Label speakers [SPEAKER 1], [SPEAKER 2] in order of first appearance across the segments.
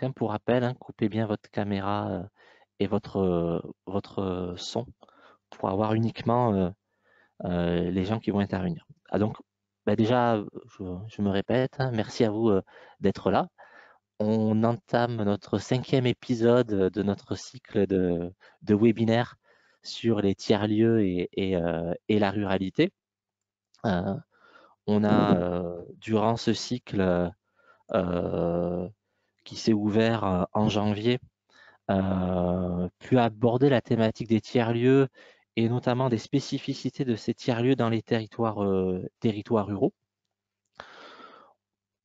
[SPEAKER 1] Donc, pour rappel, coupez bien votre caméra et votre son pour avoir uniquement les gens qui vont intervenir. Donc, déjà, je me répète, merci à vous d'être là. On entame notre 5e épisode de notre cycle de webinaires sur les tiers-lieux et la ruralité. On a, durant ce cycle qui s'est ouvert en janvier, pu aborder la thématique des tiers-lieux et notamment des spécificités de ces tiers-lieux dans les territoires ruraux.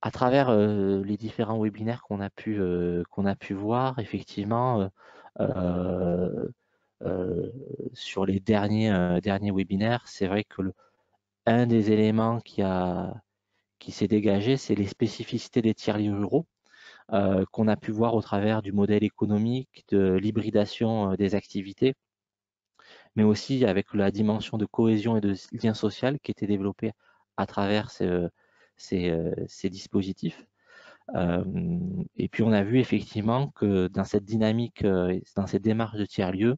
[SPEAKER 1] À travers les différents webinaires qu'on a pu voir, effectivement, sur les derniers webinaires, c'est vrai que un des éléments qui s'est dégagé, c'est les spécificités des tiers-lieux ruraux, qu'on a pu voir au travers du modèle économique, de l'hybridation des activités, mais aussi avec la dimension de cohésion et de lien social qui était développée à travers ces dispositifs. Et puis on a vu effectivement que dans cette dynamique, dans cette démarche de tiers-lieu,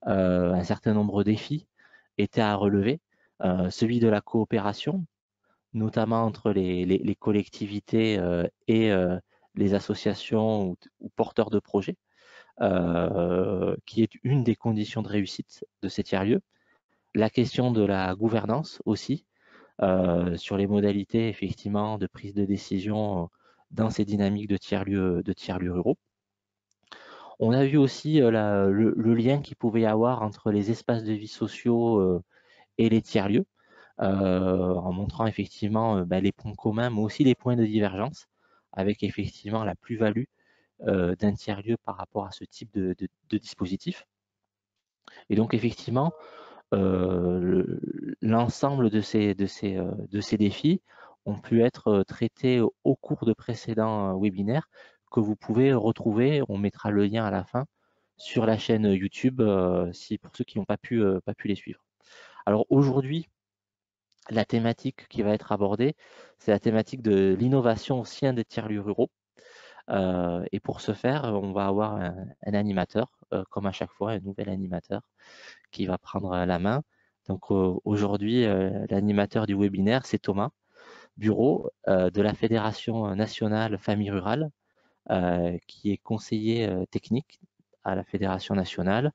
[SPEAKER 1] un certain nombre de défis étaient à relever. Celui de la coopération, notamment entre les collectivités et les associations ou porteurs de projets, qui est une des conditions de réussite de ces tiers-lieux. La question de la gouvernance aussi, sur les modalités effectivement de prise de décision dans ces dynamiques de tiers-lieux ruraux. On a vu aussi le lien qu'il pouvait y avoir entre les espaces de vie sociaux et les tiers-lieux, en montrant effectivement les points communs, mais aussi les points de divergence, avec effectivement la plus-value d'un tiers-lieu par rapport à ce type de dispositif. Et donc effectivement, l'ensemble de ces défis ont pu être traités au cours de précédents webinaires que vous pouvez retrouver. On mettra le lien à la fin sur la chaîne YouTube pour ceux qui n'ont pas pu les suivre. Alors aujourd'hui, la thématique qui va être abordée, c'est la thématique de l'innovation au sein des tiers-lieux ruraux. Et pour ce faire, on va avoir un animateur, comme à chaque fois, un nouvel animateur qui va prendre la main. Donc aujourd'hui, l'animateur du webinaire, c'est Thomas Bureau de la Fédération nationale Famille Rurale, qui est conseiller technique à la Fédération nationale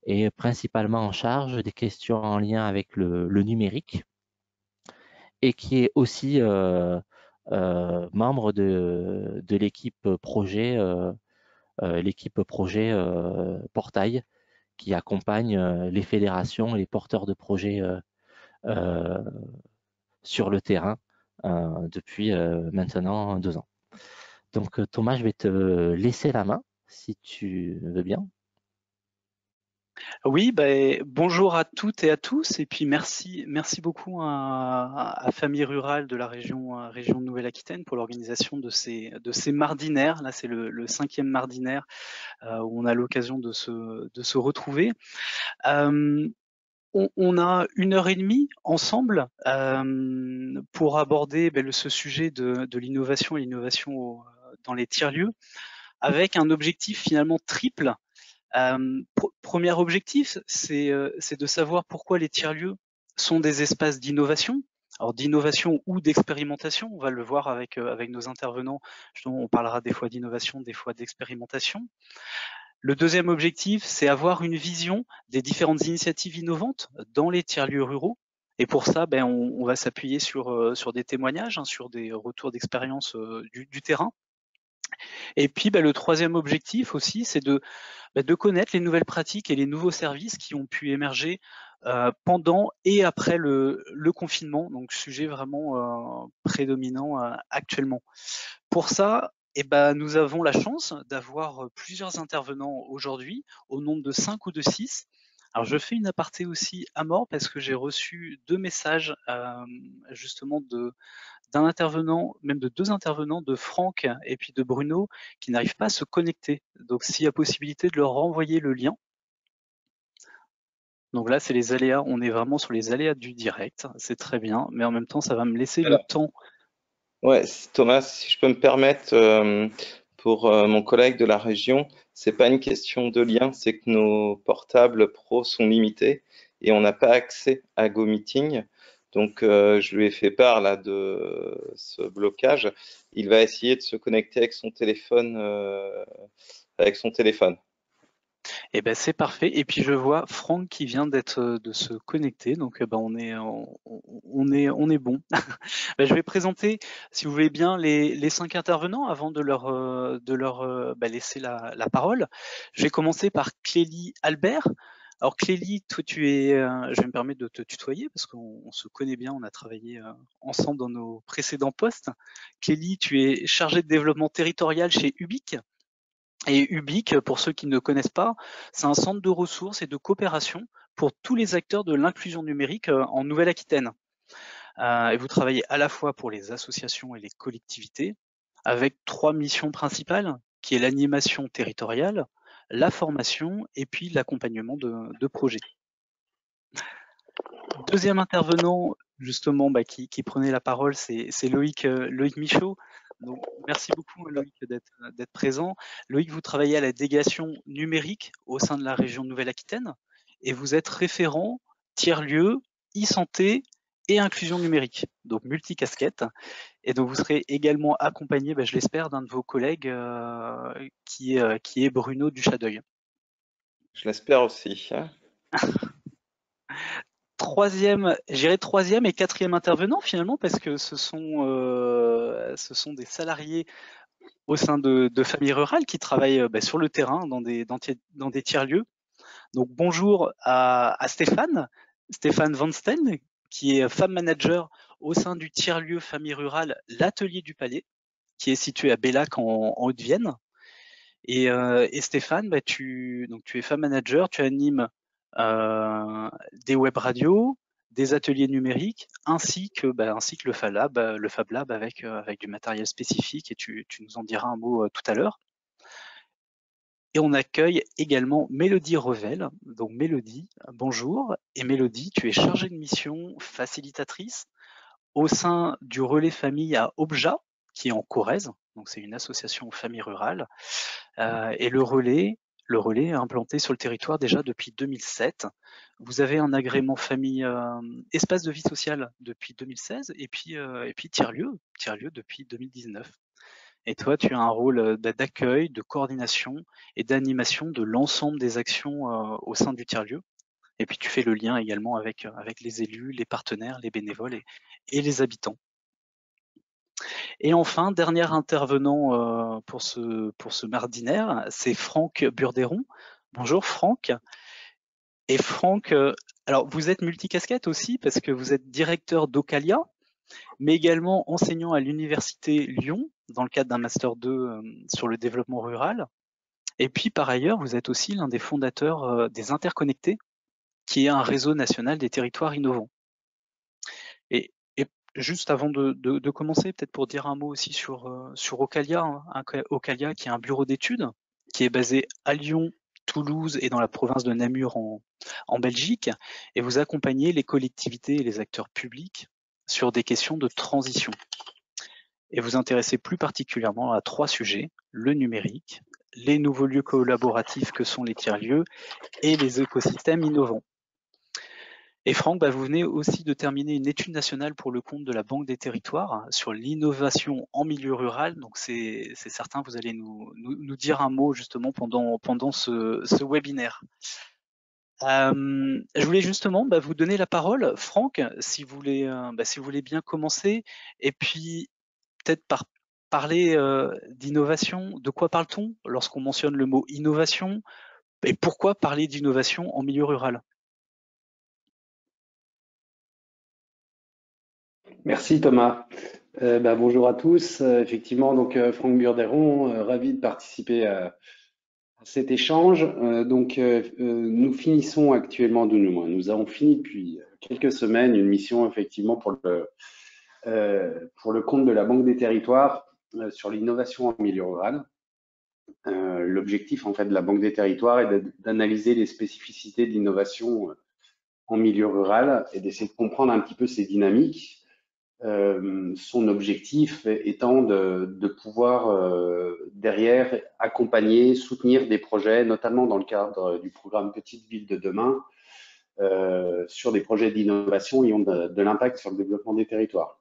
[SPEAKER 1] et principalement en charge des questions en lien avec le numérique et qui est aussi membre de l'équipe projet Portail, qui accompagne les fédérations et les porteurs de projets euh, sur le terrain depuis maintenant 2 ans. Donc Thomas, je vais te laisser la main si tu veux bien.
[SPEAKER 2] Oui, bonjour à toutes et à tous, et puis merci beaucoup à Famille Rurale de la région de Nouvelle-Aquitaine pour l'organisation de ces mardinaires. Là, c'est le 5e mardinaire où on a l'occasion de se retrouver. On a 1h30 ensemble pour aborder ce sujet de l'innovation et l'innovation dans les tiers-lieux, avec un objectif finalement triple. Premier objectif, c'est de savoir pourquoi les tiers-lieux sont des espaces d'innovation. Alors d'innovation ou d'expérimentation, on va le voir avec nos intervenants. Justement, on parlera des fois d'innovation, des fois d'expérimentation. Le deuxième objectif, c'est avoir une vision des différentes initiatives innovantes dans les tiers-lieux ruraux. Et pour ça, on va s'appuyer sur des témoignages, sur des retours d'expérience du terrain. Et puis, le troisième objectif aussi, c'est de connaître les nouvelles pratiques et les nouveaux services qui ont pu émerger pendant et après le confinement, donc sujet vraiment prédominant actuellement. Pour ça, nous avons la chance d'avoir plusieurs intervenants aujourd'hui, au nombre de 5 ou de 6. Alors je fais une aparté aussi à mort parce que j'ai reçu 2 messages justement d'un intervenant, même de 2 intervenants, de Franck et puis de Bruno, qui n'arrivent pas à se connecter. Donc s'il y a possibilité de leur renvoyer le lien. Donc là, c'est les aléas, on est vraiment sur les aléas du direct, c'est très bien, mais en même temps, ça va me laisser le temps.
[SPEAKER 3] Ouais, Thomas, si je peux me permettre, pour mon collègue de la région, c'est pas une question de lien, c'est que nos portables pro sont limités et on n'a pas accès à GoMeeting. Donc, je lui ai fait part là de ce blocage. Il va essayer de se connecter avec son téléphone.
[SPEAKER 2] Eh ben c'est parfait. Et puis je vois Franck qui vient de se connecter, donc ben on est bon. Ben, je vais présenter, si vous voulez bien, les 5 intervenants avant de leur ben, laisser la parole. Je vais commencer par Clélie Albert. Alors Clélie, toi tu es, je vais me permettre de te tutoyer parce qu'on se connaît bien, on a travaillé ensemble dans nos précédents postes. Clélie, tu es chargée de développement territorial chez Ubique. Et Ubique, pour ceux qui ne connaissent pas, c'est un centre de ressources et de coopération pour tous les acteurs de l'inclusion numérique en Nouvelle-Aquitaine. Et vous travaillez à la fois pour les associations et les collectivités, avec 3 missions principales, qui est l'animation territoriale, la formation et puis l'accompagnement de projets. Deuxième intervenant, justement, bah, qui prenait la parole, c'est Loïc Michaud. Donc, merci beaucoup Loïc d'être présent. Loïc, vous travaillez à la délégation numérique au sein de la région Nouvelle-Aquitaine et vous êtes référent tiers-lieu, e-santé et inclusion numérique, donc multicasquette. Et donc vous serez également accompagné, bah, je l'espère, d'un de vos collègues qui est Bruno Duchadeuil.
[SPEAKER 3] Je l'espère aussi.
[SPEAKER 2] Troisième et quatrième intervenant finalement, parce que ce sont des salariés au sein de familles rurales qui travaillent bah, sur le terrain dans des tiers-lieux. Donc bonjour à Stéphane Van Steen, qui est femme manager au sein du tiers-lieu famille rurale l'Atelier du Palais, qui est situé à Bellac en Haute-Vienne. Et Stéphane, bah, tu es femme manager, tu animes des web radios, des ateliers numériques, ainsi que le Fab Lab avec du matériel spécifique, et tu nous en diras un mot tout à l'heure. Et on accueille également Mélodie Revel. Donc Mélodie, bonjour. Et Mélodie, tu es chargée de mission facilitatrice au sein du relais famille à Obja, qui est en Corrèze. Donc c'est une association famille rurale. Et le relais est implanté sur le territoire déjà depuis 2007. Vous avez un agrément famille espace de vie sociale depuis 2016 et puis tiers-lieu depuis 2019. Et toi, tu as un rôle d'accueil, de coordination et d'animation de l'ensemble des actions au sein du tiers-lieu. Et puis tu fais le lien également avec les élus, les partenaires, les bénévoles et les habitants. Et enfin, dernier intervenant pour ce mardinaire, c'est Franck Burderon. Bonjour Franck. Et Franck, alors vous êtes multicasquette aussi parce que vous êtes directeur d'Ocalia, mais également enseignant à l'Université Lyon dans le cadre d'un Master 2 sur le développement rural. Et puis par ailleurs, vous êtes aussi l'un des fondateurs des Interconnectés, qui est un réseau national des territoires innovants. Et juste avant de commencer, peut-être pour dire un mot aussi sur Ocalia, hein, Ocalia qui est un bureau d'études qui est basé à Lyon, Toulouse et dans la province de Namur en Belgique, et vous accompagnez les collectivités et les acteurs publics sur des questions de transition. Et vous intéressez plus particulièrement à 3 sujets, le numérique, les nouveaux lieux collaboratifs que sont les tiers-lieux et les écosystèmes innovants. Et Franck, vous venez aussi de terminer une étude nationale pour le compte de la Banque des Territoires sur l'innovation en milieu rural. Donc c'est certain, vous allez nous dire un mot justement pendant ce webinaire. Je voulais justement vous donner la parole, Franck, si vous voulez bien commencer, et puis peut-être par parler d'innovation. De quoi parle-t-on lorsqu'on mentionne le mot innovation, et pourquoi parler d'innovation en milieu rural?
[SPEAKER 4] Merci Thomas. Bonjour à tous. Effectivement, donc Franck Burderon, ravi de participer à cet échange. Nous finissons actuellement, nous avons fini depuis quelques semaines une mission effectivement pour le compte de la Banque des Territoires sur l'innovation en milieu rural. L'objectif en fait de la Banque des Territoires est d'analyser les spécificités de l'innovation en milieu rural et d'essayer de comprendre un petit peu ces dynamiques. son objectif étant de pouvoir derrière accompagner, soutenir des projets, notamment dans le cadre du programme Petites Villes de demain, sur des projets d'innovation qui ont de l'impact sur le développement des territoires.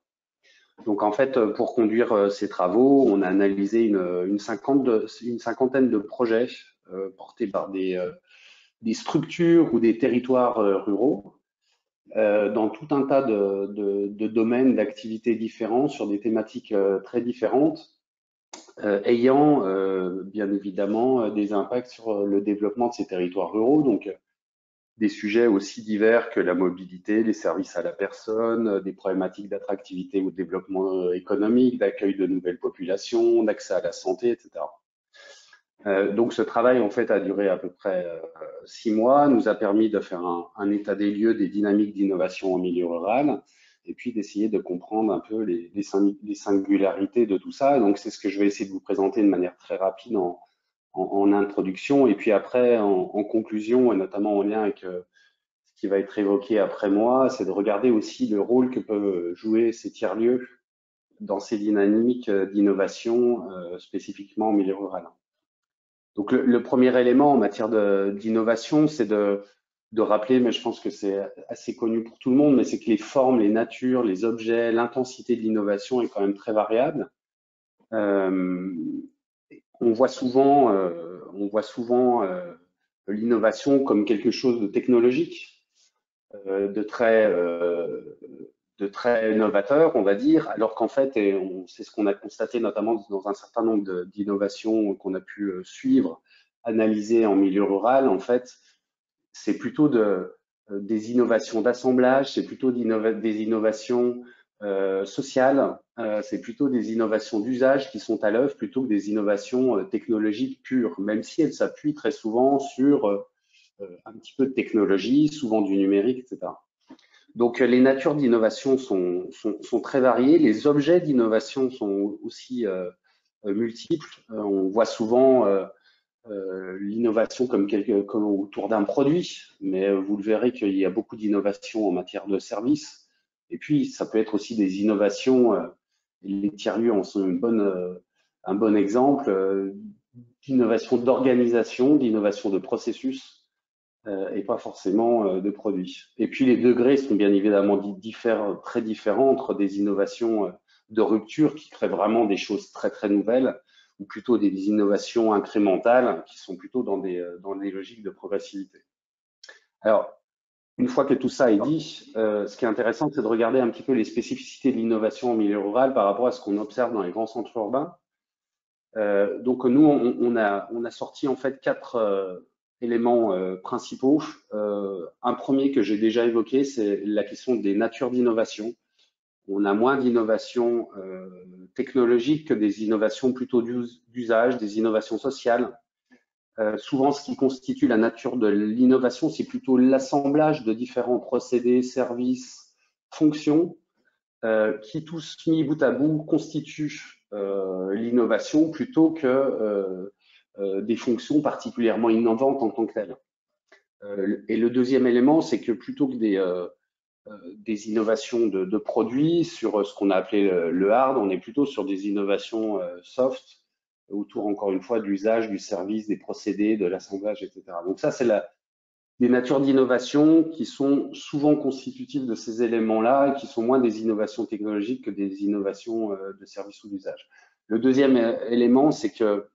[SPEAKER 4] Donc en fait, pour conduire ces travaux, on a analysé une cinquantaine de projets portés par des structures ou des territoires ruraux, dans tout un tas de domaines d'activités différents, sur des thématiques très différentes, ayant bien évidemment des impacts sur le développement de ces territoires ruraux. Donc des sujets aussi divers que la mobilité, les services à la personne, des problématiques d'attractivité ou de développement économique, d'accueil de nouvelles populations, d'accès à la santé, etc. Donc ce travail en fait a duré à peu près 6 mois, nous a permis de faire un état des lieux des dynamiques d'innovation en milieu rural et puis d'essayer de comprendre un peu les singularités de tout ça. Donc c'est ce que je vais essayer de vous présenter de manière très rapide en introduction et puis après en conclusion, et notamment en lien avec ce qui va être évoqué après moi, c'est de regarder aussi le rôle que peuvent jouer ces tiers-lieux dans ces dynamiques d'innovation spécifiquement en milieu rural. Donc le premier élément en matière d'innovation, c'est de rappeler, mais je pense que c'est assez connu pour tout le monde, mais c'est que les formes, les natures, les objets, l'intensité de l'innovation est quand même très variable. On voit souvent l'innovation comme quelque chose de technologique, de très novateur, on va dire, alors qu'en fait, et c'est ce qu'on a constaté notamment dans un certain nombre d'innovations qu'on a pu suivre, analyser en milieu rural, en fait, c'est plutôt des innovations d'assemblage, c'est plutôt des innovations sociales, c'est plutôt des innovations d'usage qui sont à l'œuvre plutôt que des innovations technologiques pures, même si elles s'appuient très souvent sur un petit peu de technologie, souvent du numérique, etc. Donc les natures d'innovation sont très variées, les objets d'innovation sont aussi multiples. On voit souvent l'innovation comme autour d'un produit, mais vous le verrez qu'il y a beaucoup d'innovations en matière de services. Et puis ça peut être aussi des innovations, les tiers-lieux en sont un bon exemple, d'innovation d'organisation, d'innovation de processus, et pas forcément de produits. Et puis les degrés sont bien évidemment très différents entre des innovations de rupture qui créent vraiment des choses très très nouvelles ou plutôt des innovations incrémentales qui sont plutôt dans des logiques de progressivité. Alors, une fois que tout ça est dit, ce qui est intéressant, c'est de regarder un petit peu les spécificités de l'innovation en milieu rural par rapport à ce qu'on observe dans les grands centres urbains. Donc nous, on a sorti en fait 4 éléments principaux. Un premier que j'ai déjà évoqué, c'est la question des natures d'innovation. On a moins d'innovations technologiques que des innovations plutôt d'usage, des innovations sociales. Souvent, ce qui constitue la nature de l'innovation, c'est plutôt l'assemblage de différents procédés, services, fonctions, qui tous mis bout à bout constituent l'innovation plutôt que des fonctions particulièrement innovantes en tant que telles. Et le deuxième élément, c'est que plutôt que des innovations de produits sur ce qu'on a appelé le hard, on est plutôt sur des innovations soft, autour encore une fois de l'usage, du service, des procédés, de l'assemblage, etc. Donc ça, c'est des natures d'innovation qui sont souvent constitutives de ces éléments-là et qui sont moins des innovations technologiques que des innovations de service ou d'usage. Le deuxième élément, c'est que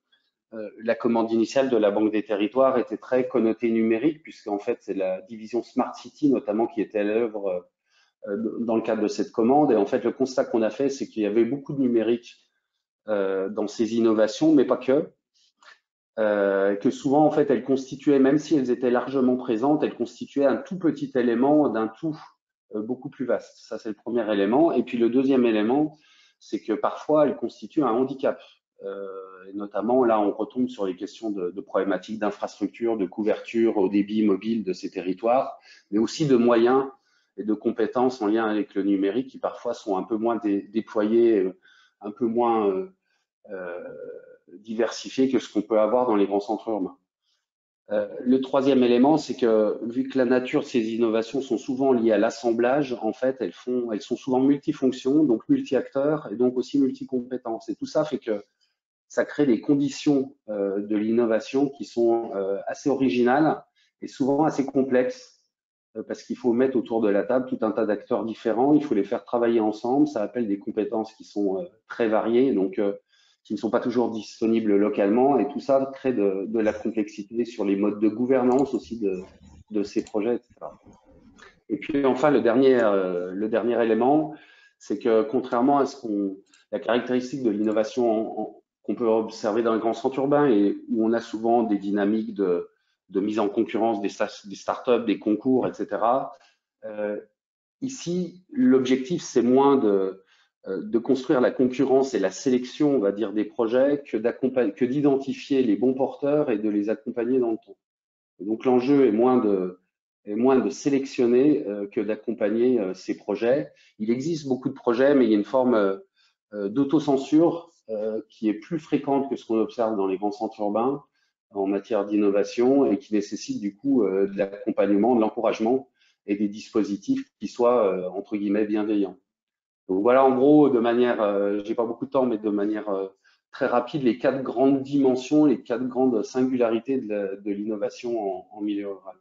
[SPEAKER 4] la commande initiale de la Banque des Territoires était très connotée numérique, puisqu'en fait, c'est la division Smart City notamment qui était à l'œuvre dans le cadre de cette commande. Et en fait, le constat qu'on a fait, c'est qu'il y avait beaucoup de numérique dans ces innovations, mais pas que. Que souvent, en fait, elles constituaient, même si elles étaient largement présentes, elles constituaient un tout petit élément d'un tout beaucoup plus vaste. Ça, c'est le premier élément. Et puis, le deuxième élément, c'est que parfois, elles constituent un handicap. Et notamment, là, on retombe sur les questions de problématiques d'infrastructure, de couverture au débit mobile de ces territoires, mais aussi de moyens et de compétences en lien avec le numérique qui parfois sont un peu moins déployés, un peu moins diversifiés que ce qu'on peut avoir dans les grands centres urbains. Le troisième élément, c'est que vu que la nature de ces innovations sont souvent liées à l'assemblage, en fait, elles sont souvent multifonctions, donc multi-acteurs et donc aussi multi-compétences. Et tout ça fait que ça crée des conditions de l'innovation qui sont assez originales et souvent assez complexes parce qu'il faut mettre autour de la table tout un tas d'acteurs différents, il faut les faire travailler ensemble, ça appelle des compétences qui sont très variées, donc qui ne sont pas toujours disponibles localement, et tout ça crée de la complexité sur les modes de gouvernance aussi de ces projets, etc. Et puis enfin, le dernier élément, c'est que contrairement à la caractéristique de l'innovation qu'on peut observer dans les grands centres urbains et où on a souvent des dynamiques de mise en concurrence des startups, des concours, etc. Ici, l'objectif, c'est moins de construire la concurrence et la sélection, on va dire, des projets que d'identifier les bons porteurs et de les accompagner dans le temps. Et donc l'enjeu est moins de sélectionner que d'accompagner ces projets. Il existe beaucoup de projets, mais il y a une forme d'autocensure qui est plus fréquente que ce qu'on observe dans les grands centres urbains en matière d'innovation et qui nécessite du coup de l'accompagnement, de l'encouragement et des dispositifs qui soient entre guillemets bienveillants. Donc voilà en gros de manière, j'ai pas beaucoup de temps, mais de manière très rapide, les 4 grandes dimensions, les 4 grandes singularités de l'innovation en milieu rural.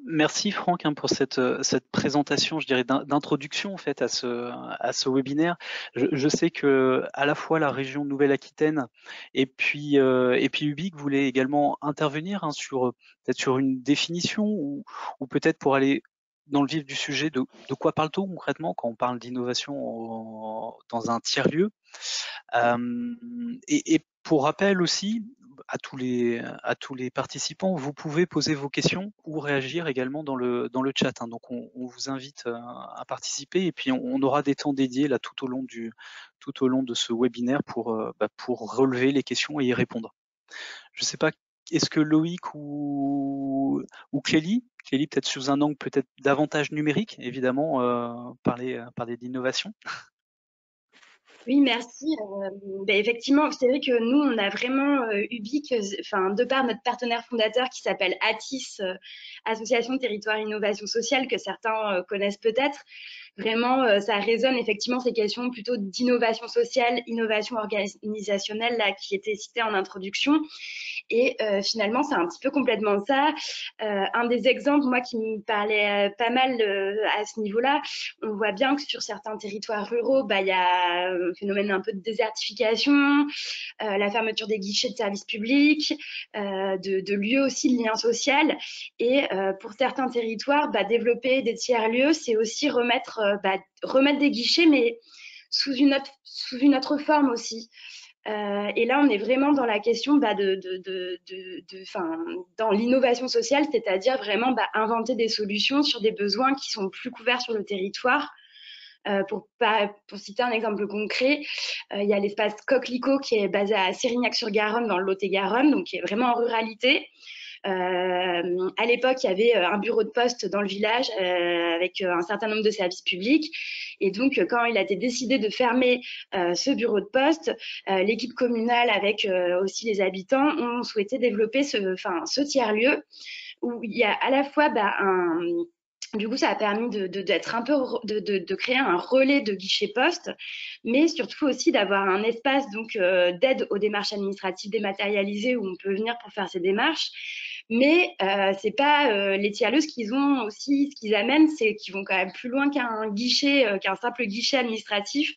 [SPEAKER 2] Merci Franck pour cette présentation, je dirais, d'introduction en fait à ce webinaire. Je sais que à la fois la région Nouvelle-Aquitaine et puis Ubique voulait également intervenir sur peut-être sur une définition ou peut-être pour aller dans le vif du sujet de quoi parle-t-on concrètement quand on parle d'innovation dans un tiers-lieu. Et pour rappel aussi, à tous les participants, vous pouvez poser vos questions ou réagir également dans le chat. Hein. Donc on vous invite à participer et puis on aura des temps dédiés là tout au long de ce webinaire pour relever les questions et y répondre. Je ne sais pas, est-ce que Loïc ou Clélie peut-être sous un angle peut-être davantage numérique, évidemment, parler d'innovation.
[SPEAKER 5] Oui, merci. Effectivement, c'est vrai que nous, on a vraiment Ubique, de par notre partenaire fondateur qui s'appelle ATIS, Association de Territoire Innovation Sociale, que certains connaissent peut-être. Vraiment, ça résonne effectivement ces questions plutôt d'innovation sociale, innovation organisationnelle, là, qui étaient citées en introduction. Et finalement, c'est un petit peu complètement ça. Un des exemples, moi, qui me parlait pas mal à ce niveau-là, on voit bien que sur certains territoires ruraux, il y a un phénomène un peu de désertification, la fermeture des guichets de services publics, de lieux aussi de lien social. Et pour certains territoires, développer des tiers-lieux, c'est aussi remettre des guichets, mais sous une autre forme aussi. Et là, on est vraiment dans la question dans l'innovation sociale, c'est-à-dire vraiment inventer des solutions sur des besoins qui sont plus couverts sur le territoire. Pour citer un exemple concret, il y a l'espace Coquelicot qui est basé à Sérignac-sur-Garonne dans le Lot-et-Garonne, donc qui est vraiment en ruralité. À l'époque, il y avait un bureau de poste dans le village avec un certain nombre de services publics. Et donc, quand il a été décidé de fermer ce bureau de poste, l'équipe communale avec aussi les habitants ont souhaité développer ce tiers-lieu où il y a à la fois du coup, ça a permis d'être un peu de créer un relais de guichet poste, mais surtout aussi d'avoir un espace donc d'aide aux démarches administratives dématérialisées où on peut venir pour faire ces démarches. Mais c'est pas les tiers-lieux ce qu'ils amènent, c'est qu'ils vont quand même plus loin qu'un guichet, qu'un simple guichet administratif.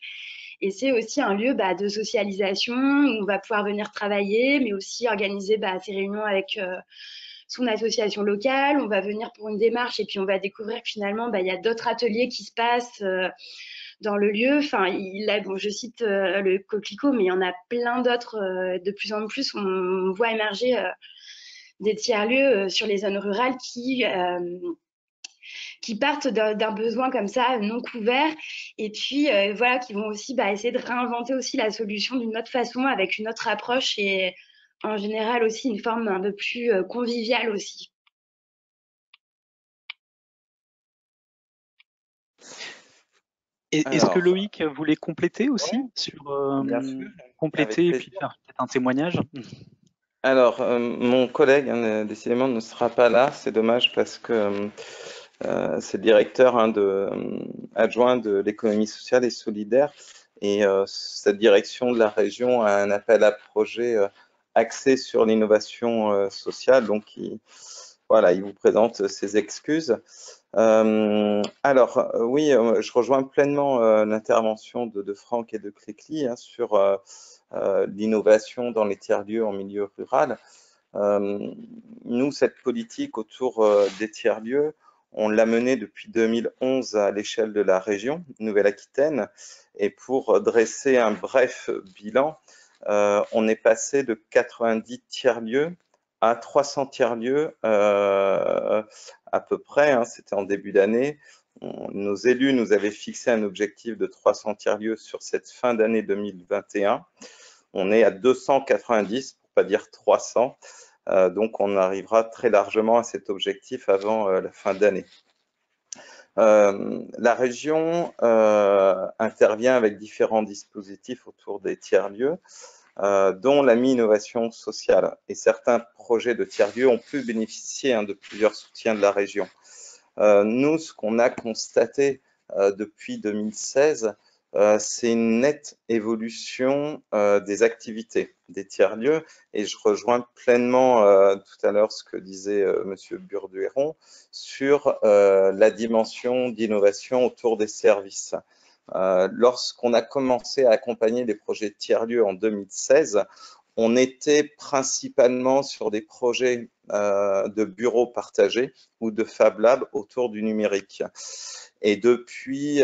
[SPEAKER 5] Et c'est aussi un lieu de socialisation où on va pouvoir venir travailler, mais aussi organiser ces réunions avec son association locale. On va venir pour une démarche et puis on va découvrir que finalement, il y a d'autres ateliers qui se passent dans le lieu. Enfin, je cite le Coquelicot, mais il y en a plein d'autres. De plus en plus, on voit émerger des tiers-lieux sur les zones rurales qui partent d'un besoin comme ça non couvert et puis voilà, qui vont aussi essayer de réinventer aussi la solution d'une autre façon avec une autre approche et en général aussi une forme un peu plus conviviale aussi.
[SPEAKER 2] Est-ce que Loïc voulait compléter aussi sur
[SPEAKER 3] bien sûr,
[SPEAKER 2] compléter et puis faire peut-être un témoignage?
[SPEAKER 3] Alors, mon collègue, hein, décidément, ne sera pas là. C'est dommage parce que c'est le directeur adjoint de l'économie sociale et solidaire. Et cette direction de la région a un appel à projet axé sur l'innovation sociale. Donc, voilà, il vous présente ses excuses. Oui, je rejoins pleinement l'intervention de Franck et de Clécly hein, sur l'innovation dans les tiers-lieux en milieu rural. Nous, cette politique autour des tiers-lieux, on l'a menée depuis 2011 à l'échelle de la région Nouvelle-Aquitaine. Et pour dresser un bref bilan, on est passé de 90 tiers-lieux à 300 tiers-lieux à peu près, hein, c'était en début d'année. Nos élus nous avaient fixé un objectif de 300 tiers-lieux sur cette fin d'année 2021. On est à 290, pour pas dire 300. Donc, on arrivera très largement à cet objectif avant la fin d'année. La région intervient avec différents dispositifs autour des tiers-lieux, dont la mi-innovation sociale. Et certains projets de tiers-lieux ont pu bénéficier de plusieurs soutiens de la région. Nous, ce qu'on a constaté depuis 2016, c'est une nette évolution des activités des tiers-lieux et je rejoins pleinement tout à l'heure ce que disait Monsieur Burduéron sur la dimension d'innovation autour des services. Lorsqu'on a commencé à accompagner les projets de tiers-lieux en 2016, on était principalement sur des projets de bureaux partagés ou de Fab Lab autour du numérique. Et depuis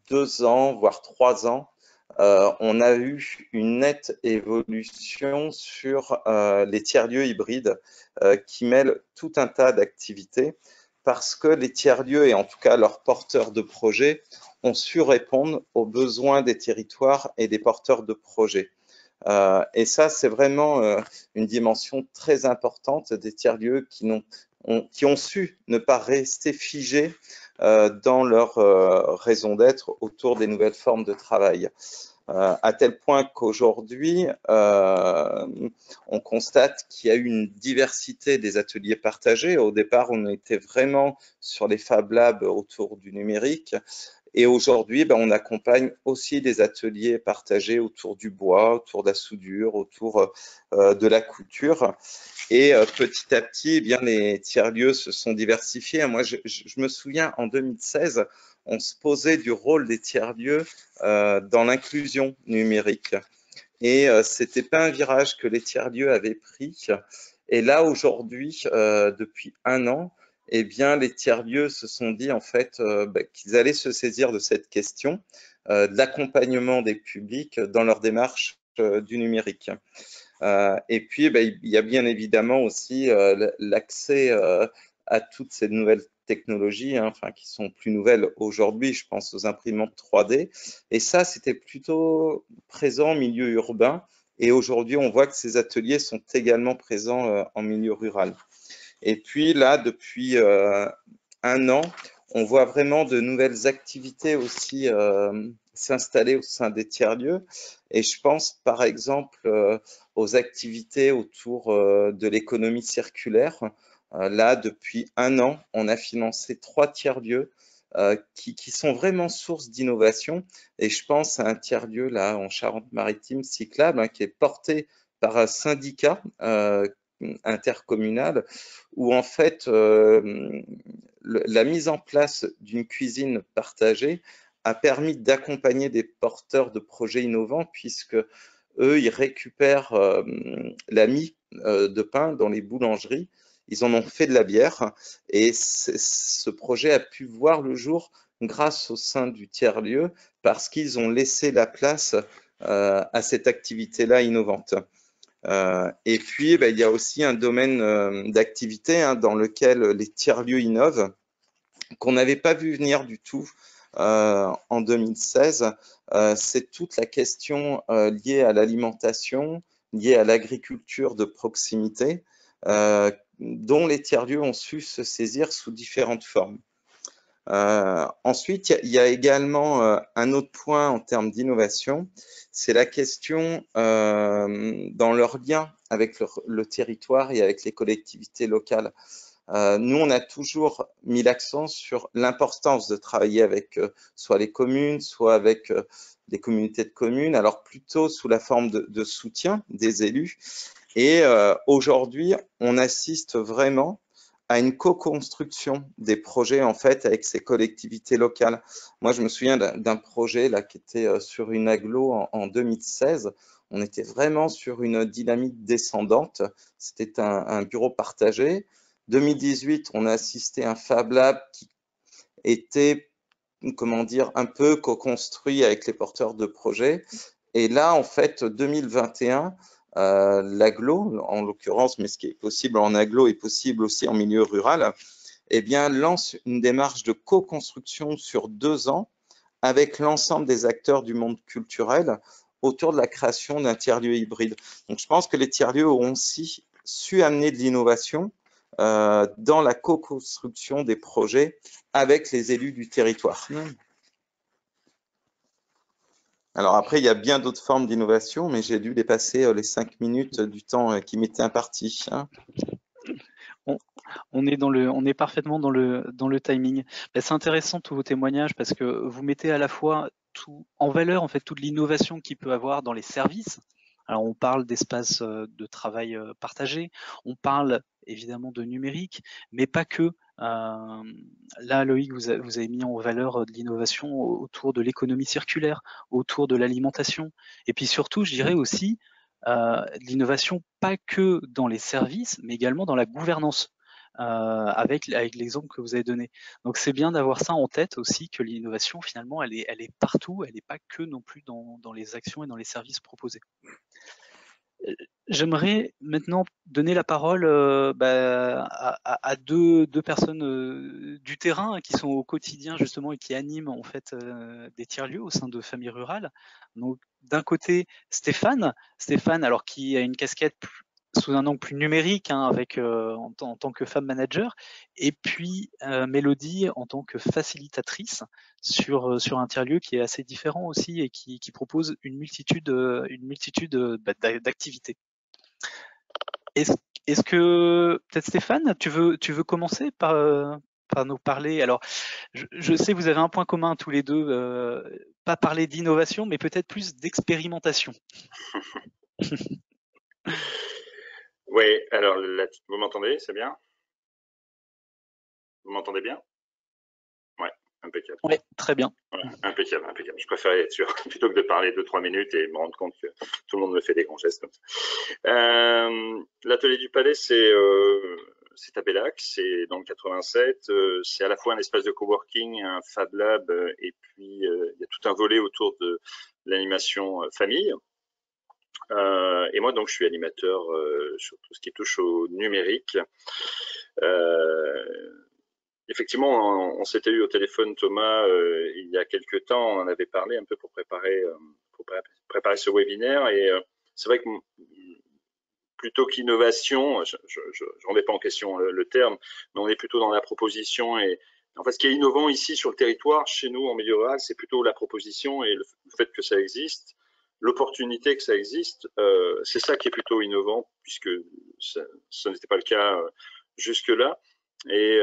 [SPEAKER 3] 2 ans, voire 3 ans, on a eu une nette évolution sur les tiers-lieux hybrides qui mêlent tout un tas d'activités parce que les tiers-lieux, et en tout cas leurs porteurs de projets, ont su répondre aux besoins des territoires et des porteurs de projets. Et ça, c'est vraiment une dimension très importante des tiers-lieux qui ont su ne pas rester figés dans leur raison d'être autour des nouvelles formes de travail. À tel point qu'aujourd'hui, on constate qu'il y a eu une diversité des ateliers partagés. Au départ, on était vraiment sur les Fab Labs autour du numérique. Et aujourd'hui, on accompagne aussi des ateliers partagés autour du bois, autour de la soudure, autour de la couture. Et petit à petit, les tiers-lieux se sont diversifiés. Moi, je me souviens, en 2016, on se posait du rôle des tiers-lieux dans l'inclusion numérique. Et c'était pas un virage que les tiers-lieux avaient pris. Et là, aujourd'hui, depuis 1 an, eh bien, les tiers-lieux se sont dit en fait qu'ils allaient se saisir de cette question, de l'accompagnement des publics dans leur démarche du numérique. Et puis, il y a bien évidemment aussi l'accès à toutes ces nouvelles technologies, hein, qui sont plus nouvelles aujourd'hui, je pense aux imprimantes 3D. Et ça, c'était plutôt présent en milieu urbain. Et aujourd'hui, on voit que ces ateliers sont également présents en milieu rural. Et puis là, depuis 1 an, on voit vraiment de nouvelles activités aussi s'installer au sein des tiers-lieux. Et je pense par exemple aux activités autour de l'économie circulaire. Là, depuis 1 an, on a financé 3 tiers-lieux qui sont vraiment source d'innovation. Et je pense à un tiers-lieu là en Charente-Maritime, Cyclable, qui est porté par un syndicat intercommunal où en fait la mise en place d'une cuisine partagée a permis d'accompagner des porteurs de projets innovants puisque eux, ils récupèrent la mie de pain dans les boulangeries, ils en ont fait de la bière et ce projet a pu voir le jour grâce au sein du tiers-lieu parce qu'ils ont laissé la place à cette activité-là innovante. Et puis, il y a aussi un domaine d'activité dans lequel les tiers-lieux innovent, qu'on n'avait pas vu venir du tout en 2016. C'est toute la question liée à l'alimentation, liée à l'agriculture de proximité, dont les tiers-lieux ont su se saisir sous différentes formes. Ensuite, il y a également un autre point en termes d'innovation, c'est la question dans leur lien avec le territoire et avec les collectivités locales. Nous, on a toujours mis l'accent sur l'importance de travailler avec soit les communes, soit avec des communautés de communes, alors plutôt sous la forme de soutien des élus. Et aujourd'hui, on assiste vraiment à une co-construction des projets en fait avec ces collectivités locales. Moi, je me souviens d'un projet là qui était sur une agglo en 2016. On était vraiment sur une dynamique descendante. C'était un bureau partagé. 2018, on a assisté à un Fab Lab qui était, comment dire, un peu co-construit avec les porteurs de projets. Et là, en fait, 2021, l'agglo, en l'occurrence, mais ce qui est possible en agglo est possible aussi en milieu rural, eh bien, lance une démarche de co-construction sur 2 ans avec l'ensemble des acteurs du monde culturel autour de la création d'un tiers-lieu hybride. Donc, je pense que les tiers-lieux ont aussi su amener de l'innovation dans la co-construction des projets avec les élus du territoire. Alors après, il y a bien d'autres formes d'innovation, mais j'ai dû dépasser les 5 minutes du temps qui m'était imparti.
[SPEAKER 2] On est parfaitement dans le timing. C'est intéressant tous vos témoignages parce que vous mettez à la fois en valeur en fait toute l'innovation qu'il peut avoir dans les services. Alors on parle d'espaces de travail partagés, on parle évidemment de numérique, mais pas que. Là, Loïc, vous avez mis en valeur de l'innovation autour de l'économie circulaire, autour de l'alimentation, et puis surtout, je dirais aussi l'innovation pas que dans les services, mais également dans la gouvernance. Avec l'exemple que vous avez donné. Donc c'est bien d'avoir ça en tête aussi, que l'innovation finalement elle est partout, elle n'est pas que non plus dans les actions et dans les services proposés. J'aimerais maintenant donner la parole à deux personnes du terrain qui sont au quotidien justement et qui animent en fait des tiers-lieux au sein de familles rurales. Donc d'un côté Stéphane alors qui a une casquette sous un angle plus numérique avec en tant que femme manager, et puis Mélodie en tant que facilitatrice sur un tiers-lieu qui est assez différent aussi et qui propose une multitude d'activités. Est-ce que peut-être Stéphane, tu veux commencer par nous parler? Alors, je sais que vous avez un point commun tous les deux, pas parler d'innovation, mais peut-être plus d'expérimentation.
[SPEAKER 6] Oui, alors vous m'entendez, c'est bien? Vous m'entendez bien? Ouais, impeccable.
[SPEAKER 2] Oui, très bien.
[SPEAKER 6] Voilà, impeccable. Je préférais être sûr plutôt que de parler 2-3 minutes et me rendre compte que tout le monde me fait des grands gestes comme ça. L'atelier du Palais, c'est à Bellac, c'est dans le 87. C'est à la fois un espace de coworking, un Fab Lab, et puis il y a tout un volet autour de l'animation famille. Et moi, donc, je suis animateur sur tout ce qui touche au numérique. Effectivement, on s'était eu au téléphone, Thomas, il y a quelques temps. On en avait parlé un peu pour préparer ce webinaire. Et c'est vrai que plutôt qu'innovation, je ne remets pas en question le terme, mais on est plutôt dans la proposition. Et en fait, ce qui est innovant ici sur le territoire, chez nous en milieu rural, c'est plutôt la proposition et le fait que ça existe. L'opportunité que ça existe, c'est ça qui est plutôt innovant, puisque ça n'était pas le cas jusque-là. Et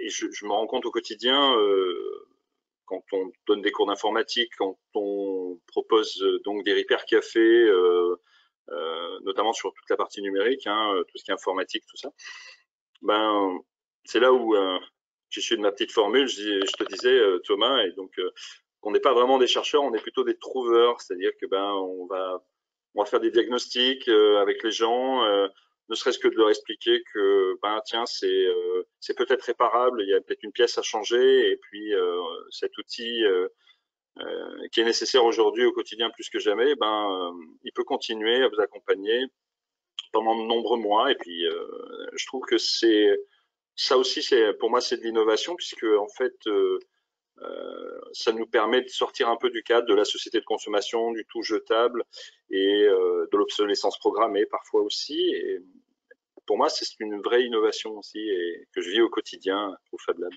[SPEAKER 6] je me rends compte au quotidien, quand on donne des cours d'informatique, quand on propose donc des repères cafés, notamment sur toute la partie numérique, tout ce qui est informatique, tout ça, ben, c'est là où je suis de ma petite formule, je te disais, Thomas, et donc on n'est pas vraiment des chercheurs, on est plutôt des trouveurs, c'est-à-dire que on va faire des diagnostics avec les gens, ne serait-ce que de leur expliquer que tiens, c'est peut-être réparable, il y a peut-être une pièce à changer, et puis cet outil qui est nécessaire aujourd'hui au quotidien plus que jamais, il peut continuer à vous accompagner pendant de nombreux mois. Et puis je trouve que ça aussi, pour moi, c'est de l'innovation, puisque en fait ça nous permet de sortir un peu du cadre de la société de consommation, du tout jetable et de l'obsolescence programmée parfois aussi. pour moi, c'est une vraie innovation aussi et que je vis au quotidien au Fab Lab.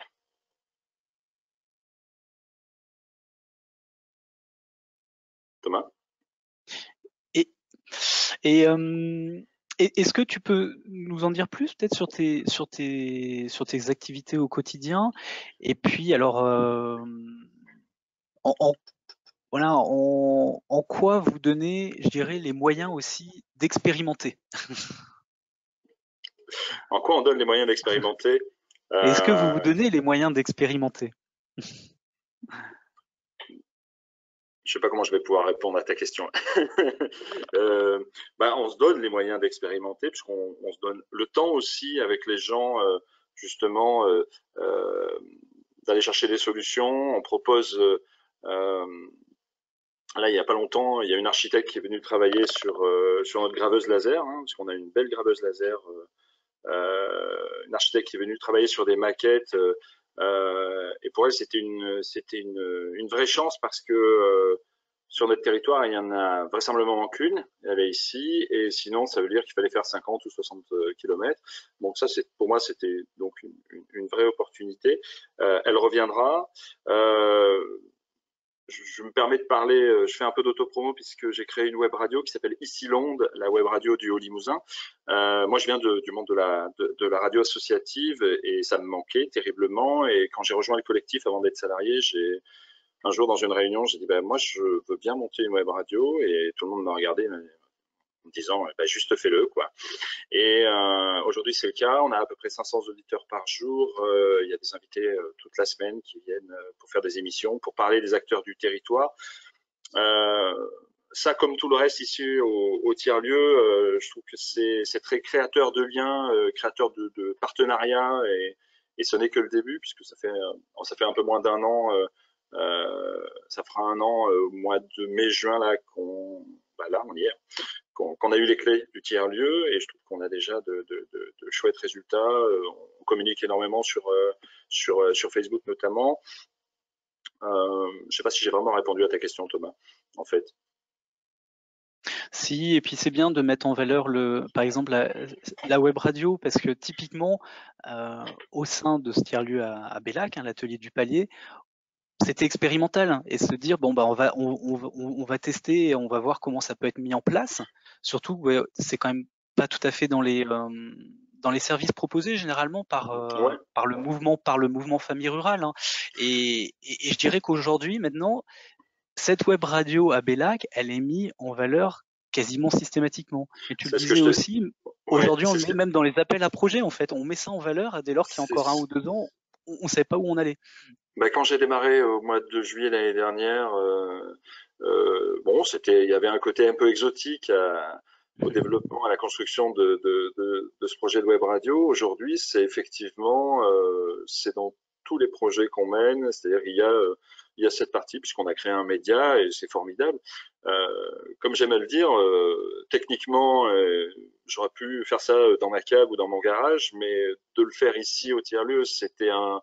[SPEAKER 6] Thomas?
[SPEAKER 2] Et est-ce que tu peux nous en dire plus peut-être sur tes activités au quotidien? Et puis alors, voilà, en quoi vous donnez, je dirais, les moyens aussi d'expérimenter?
[SPEAKER 6] En quoi on donne les moyens d'expérimenter?
[SPEAKER 2] Est-ce que vous vous donnez les moyens d'expérimenter?
[SPEAKER 6] Je sais pas comment je vais pouvoir répondre à ta question. On se donne les moyens d'expérimenter puisqu'on se donne le temps aussi avec les gens justement d'aller chercher des solutions. On propose là, il n'y a pas longtemps, il y a une architecte qui est venue travailler sur notre graveuse laser, hein, parce qu'on a une belle graveuse laser. Une architecte qui est venue travailler sur des maquettes. Et pour elle, c'était une vraie chance parce que sur notre territoire, il y en a vraisemblablement qu'une. Elle est ici. Et sinon, ça veut dire qu'il fallait faire 50 ou 60 km. Donc ça, pour moi, c'était donc une vraie opportunité. Elle reviendra. Je me permets de parler, je fais un peu d'autopromo puisque j'ai créé une web radio qui s'appelle Ici Londe, la web radio du Haut-Limousin. Moi, je viens du monde de la radio associative et ça me manquait terriblement. Et quand j'ai rejoint le collectif avant d'être salarié, un jour dans une réunion, j'ai dit moi, je veux bien monter une web radio et tout le monde m'a regardé en me disant juste fais-le quoi. Et aujourd'hui, c'est le cas. On a à peu près 500 auditeurs par jour. Il y a des invités toute la semaine qui viennent pour faire des émissions, pour parler des acteurs du territoire. Ça, comme tout le reste ici au tiers-lieu, je trouve que c'est très créateur de liens, créateur de partenariats, et ce n'est que le début, puisque ça fait un peu moins d'un an. Ça fera un an au mois de mai-juin là là on y est. Qu'on a eu les clés du tiers-lieu et je trouve qu'on a déjà de chouettes résultats. On communique énormément sur Facebook notamment. Je ne sais pas si j'ai vraiment répondu à ta question, Thomas, en fait.
[SPEAKER 2] Si, et puis c'est bien de mettre en valeur par exemple la web radio, parce que typiquement au sein de ce tiers-lieu à Bellac, hein, l'atelier du Palier, c'était expérimental, hein, et se dire on va tester et on va voir comment ça peut être mis en place. Surtout, c'est quand même pas tout à fait dans les services proposés généralement par le mouvement famille rurale, hein. Et je dirais qu'aujourd'hui maintenant, cette web radio à Bellac, elle est mise en valeur quasiment systématiquement. Et tu le disais aussi, aujourd'hui on le met même dans les appels à projets en fait. On met ça en valeur dès lors qu'il y a encore 1 ou 2 ans, on ne savait pas où on allait.
[SPEAKER 6] Quand j'ai démarré au mois de juillet l'année dernière, il y avait un côté un peu exotique au développement, à la construction de ce projet de web radio. Aujourd'hui, c'est effectivement, c'est dans tous les projets qu'on mène, c'est-à-dire il y a cette partie puisqu'on a créé un média et c'est formidable. Comme j'aime à le dire, techniquement, j'aurais pu faire ça dans ma cave ou dans mon garage, mais de le faire ici au tiers-lieu, c'était un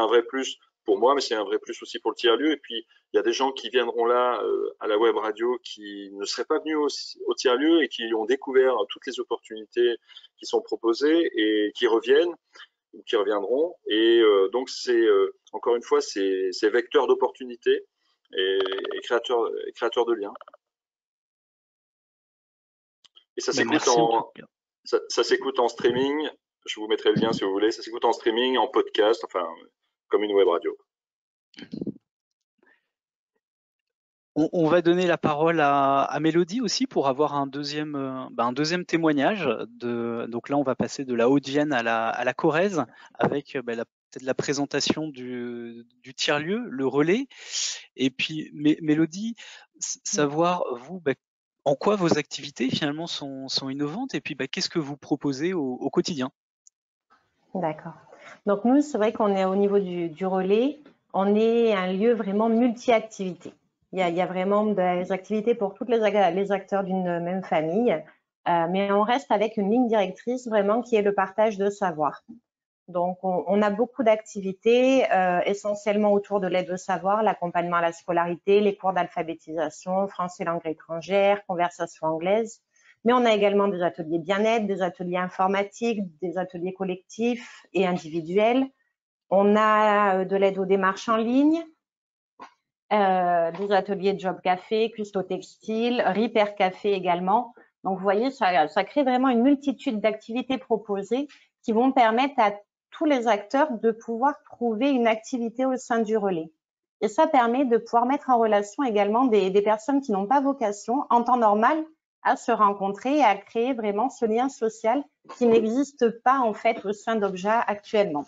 [SPEAKER 6] vrai plus pour moi, mais c'est un vrai plus aussi pour le tiers-lieu. Et puis, il y a des gens qui viendront là à la web radio qui ne seraient pas venus au tiers-lieu et qui ont découvert toutes les opportunités qui sont proposées et qui reviennent ou qui reviendront. Et donc, encore une fois, c'est vecteur d'opportunités et créateur de liens. Et ça s'écoute en streaming. Je vous mettrai le lien si vous voulez. Ça s'écoute en streaming, en podcast, enfin, comme une web radio.
[SPEAKER 2] On va donner la parole à Mélodie aussi pour avoir un deuxième témoignage. Donc là, on va passer de la Haute-Vienne à la Corrèze avec peut-être la présentation du tiers-lieu, le relais. Et puis, Mélodie, savoir, vous, en quoi vos activités finalement sont innovantes et puis qu'est-ce que vous proposez au quotidien?
[SPEAKER 7] D'accord. Donc nous, c'est vrai qu'on est au niveau du relais, on est un lieu vraiment multi-activités. Il y a vraiment des activités pour tous les acteurs d'une même famille, mais on reste avec une ligne directrice vraiment qui est le partage de savoir. Donc on a beaucoup d'activités, essentiellement autour de l'aide au savoir, l'accompagnement à la scolarité, les cours d'alphabétisation, français langue étrangère, conversation anglaise. Mais on a également des ateliers bien-être, des ateliers informatiques, des ateliers collectifs et individuels. On a de l'aide aux démarches en ligne, des ateliers de job café, custo textile, repair café également. Donc, vous voyez, ça crée vraiment une multitude d'activités proposées qui vont permettre à tous les acteurs de pouvoir trouver une activité au sein du relais. Et ça permet de pouvoir mettre en relation également des personnes qui n'ont pas vocation, en temps normal, à se rencontrer et à créer vraiment ce lien social qui n'existe pas en fait au sein d'Obja actuellement.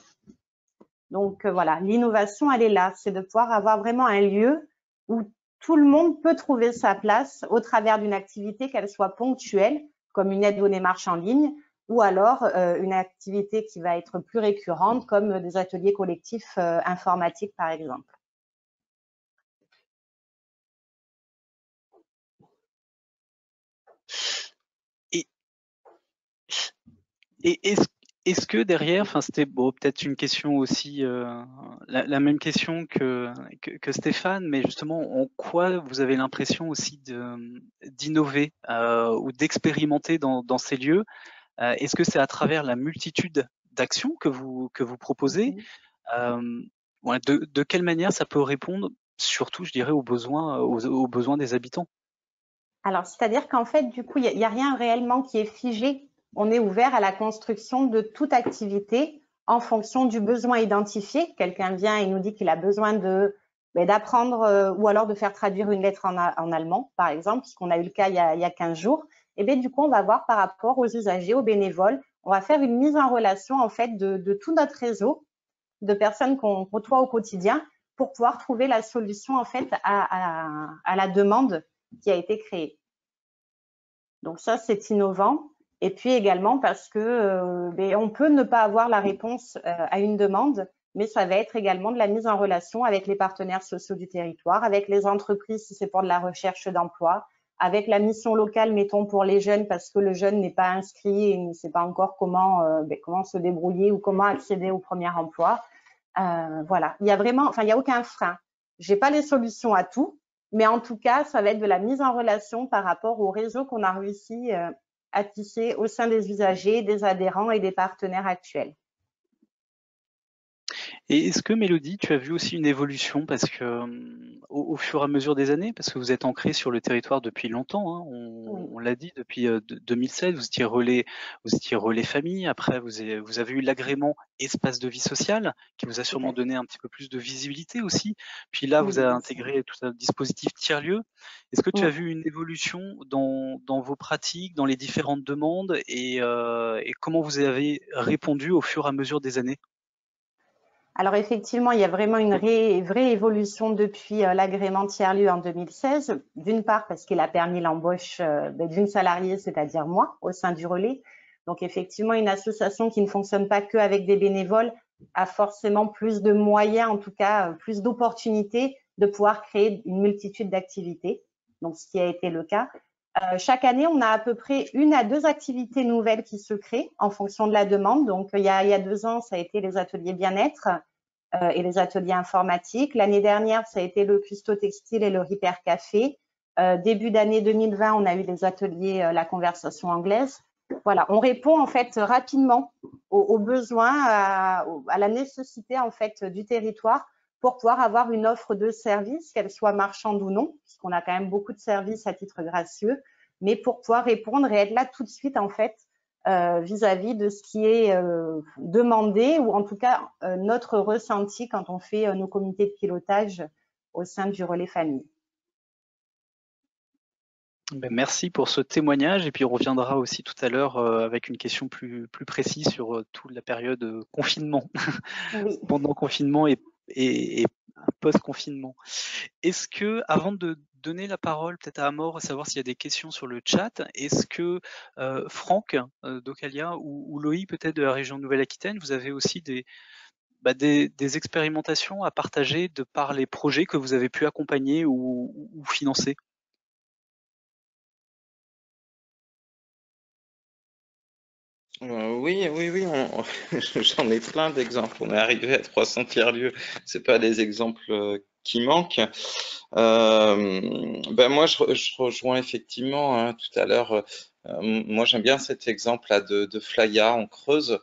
[SPEAKER 7] Donc voilà, l'innovation, elle est là, c'est de pouvoir avoir vraiment un lieu où tout le monde peut trouver sa place au travers d'une activité, qu'elle soit ponctuelle, comme une aide aux démarches en ligne, ou alors une activité qui va être plus récurrente, comme des ateliers collectifs informatiques, par exemple.
[SPEAKER 2] Et est-ce que derrière, enfin c'était bon, peut-être une question aussi, la même question que Stéphane, mais justement, en quoi vous avez l'impression aussi d'innover ou d'expérimenter dans ces lieux? Est-ce que c'est à travers la multitude d'actions que vous proposez? Ouais, de quelle manière ça peut répondre, surtout, je dirais, aux besoins des habitants?
[SPEAKER 7] Alors, c'est-à-dire qu'en fait, du coup, il n'y a rien réellement qui est figé. On est ouvert à la construction de toute activité en fonction du besoin identifié. Quelqu'un vient et nous dit qu'il a besoin d'apprendre ou alors de faire traduire une lettre en allemand, par exemple, puisqu'on a eu le cas il y a 15 jours. Et bien, du coup, on va voir par rapport aux usagers, aux bénévoles, on va faire une mise en relation en fait de tout notre réseau de personnes qu'on côtoie au quotidien pour pouvoir trouver la solution en fait à la demande qui a été créée. Donc ça, c'est innovant. Et puis également parce que on peut ne pas avoir la réponse à une demande, mais ça va être également de la mise en relation avec les partenaires sociaux du territoire, avec les entreprises si c'est pour de la recherche d'emploi, avec la mission locale, mettons pour les jeunes, parce que le jeune n'est pas inscrit et ne sait pas encore comment se débrouiller ou comment accéder au premier emploi. Voilà, il y a vraiment, enfin, il n'y a aucun frein. J'ai pas les solutions à tout, mais en tout cas, ça va être de la mise en relation par rapport au réseau qu'on a réussi à tisser au sein des usagers, des adhérents et des partenaires actuels.
[SPEAKER 2] Et est-ce que Mélodie, tu as vu aussi une évolution parce que au fur et à mesure des années, parce que vous êtes ancré sur le territoire depuis longtemps, hein, on l'a dit depuis 2007, vous étiez relais famille. Après, vous avez eu l'agrément espace de vie sociale qui vous a sûrement donné un petit peu plus de visibilité aussi. Puis là, vous avez intégré tout un dispositif tiers-lieu. Est-ce que tu as vu une évolution dans vos pratiques, dans les différentes demandes et comment vous avez répondu au fur et à mesure des années?
[SPEAKER 7] Alors effectivement, il y a vraiment une vraie évolution depuis l'agrément tiers-lieu en 2016. D'une part parce qu'il a permis l'embauche d'une salariée, c'est-à-dire moi, au sein du relais. Donc effectivement, une association qui ne fonctionne pas qu'avec des bénévoles a forcément plus de moyens, en tout cas plus d'opportunités de pouvoir créer une multitude d'activités. Donc ce qui a été le cas. Chaque année, on a à peu près 1 à 2 activités nouvelles qui se créent en fonction de la demande. Donc, il y a 2 ans, ça a été les ateliers bien-être et les ateliers informatiques. L'année dernière, ça a été le custo textile et le repair café. Début d'année 2020, on a eu les ateliers la conversation anglaise. Voilà, on répond en fait rapidement aux besoins, à la nécessité en fait du territoire pour pouvoir avoir une offre de services, qu'elle soit marchande ou non, puisqu'on a quand même beaucoup de services à titre gracieux, mais pour pouvoir répondre et être là tout de suite en fait vis-à-vis de ce qui est demandé ou en tout cas notre ressenti quand on fait nos comités de pilotage au sein du relais famille.
[SPEAKER 2] Merci pour ce témoignage et puis on reviendra aussi tout à l'heure avec une question plus précise sur toute la période confinement,
[SPEAKER 7] Oui.
[SPEAKER 2] pendant confinement et post-confinement. Est-ce que, avant de donner la parole peut-être à Amor, à savoir s'il y a des questions sur le chat, est-ce que Franck d'Ocalia ou Loïc peut-être de la région de Nouvelle-Aquitaine, vous avez aussi des expérimentations à partager de par les projets que vous avez pu accompagner ou financer?
[SPEAKER 3] Oui, j'en ai plein d'exemples. On est arrivé à 300 tiers-lieux. C'est pas des exemples qui manquent. Moi, je rejoins effectivement tout à l'heure Moi, j'aime bien cet exemple-là de Flaya en Creuse,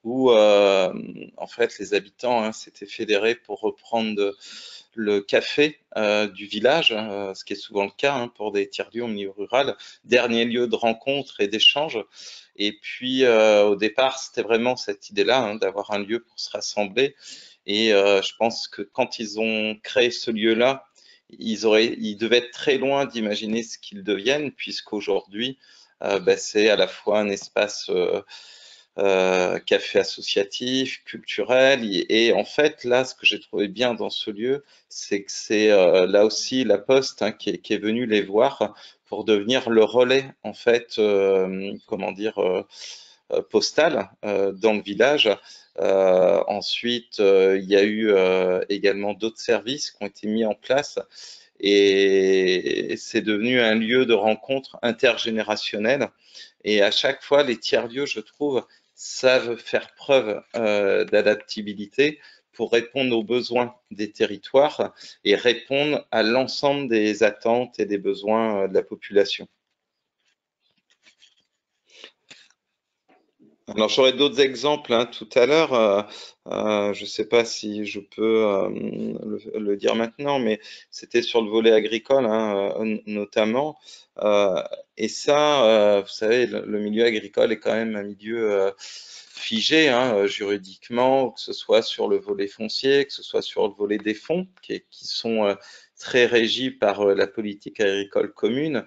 [SPEAKER 3] où en fait les habitants s'étaient fédérés pour reprendre le café du village, ce qui est souvent le cas pour des tiers-lieux au milieu rural, dernier lieu de rencontre et d'échange. Et puis au départ, c'était vraiment cette idée-là d'avoir un lieu pour se rassembler. Et je pense que quand ils ont créé ce lieu-là, ils devaient être très loin d'imaginer ce qu'ils deviennent, puisqu'aujourd'hui, c'est à la fois un espace café associatif, culturel, et en fait, là, ce que j'ai trouvé bien dans ce lieu, c'est que c'est là aussi la Poste qui est venue les voir pour devenir le relais, en fait, comment dire, postal dans le village. Ensuite, il y a eu également d'autres services qui ont été mis en place et c'est devenu un lieu de rencontre intergénérationnelle. Et à chaque fois, les tiers-lieux, je trouve, savent faire preuve d'adaptabilité pour répondre aux besoins des territoires et répondre à l'ensemble des attentes et des besoins de la population. Alors, j'aurai d'autres exemples tout à l'heure. Je ne sais pas si je peux le dire maintenant, mais c'était sur le volet agricole, notamment. Et ça, vous savez, le milieu agricole est quand même un milieu figé juridiquement, que ce soit sur le volet foncier, que ce soit sur le volet des fonds, qui sont très régis par la politique agricole commune.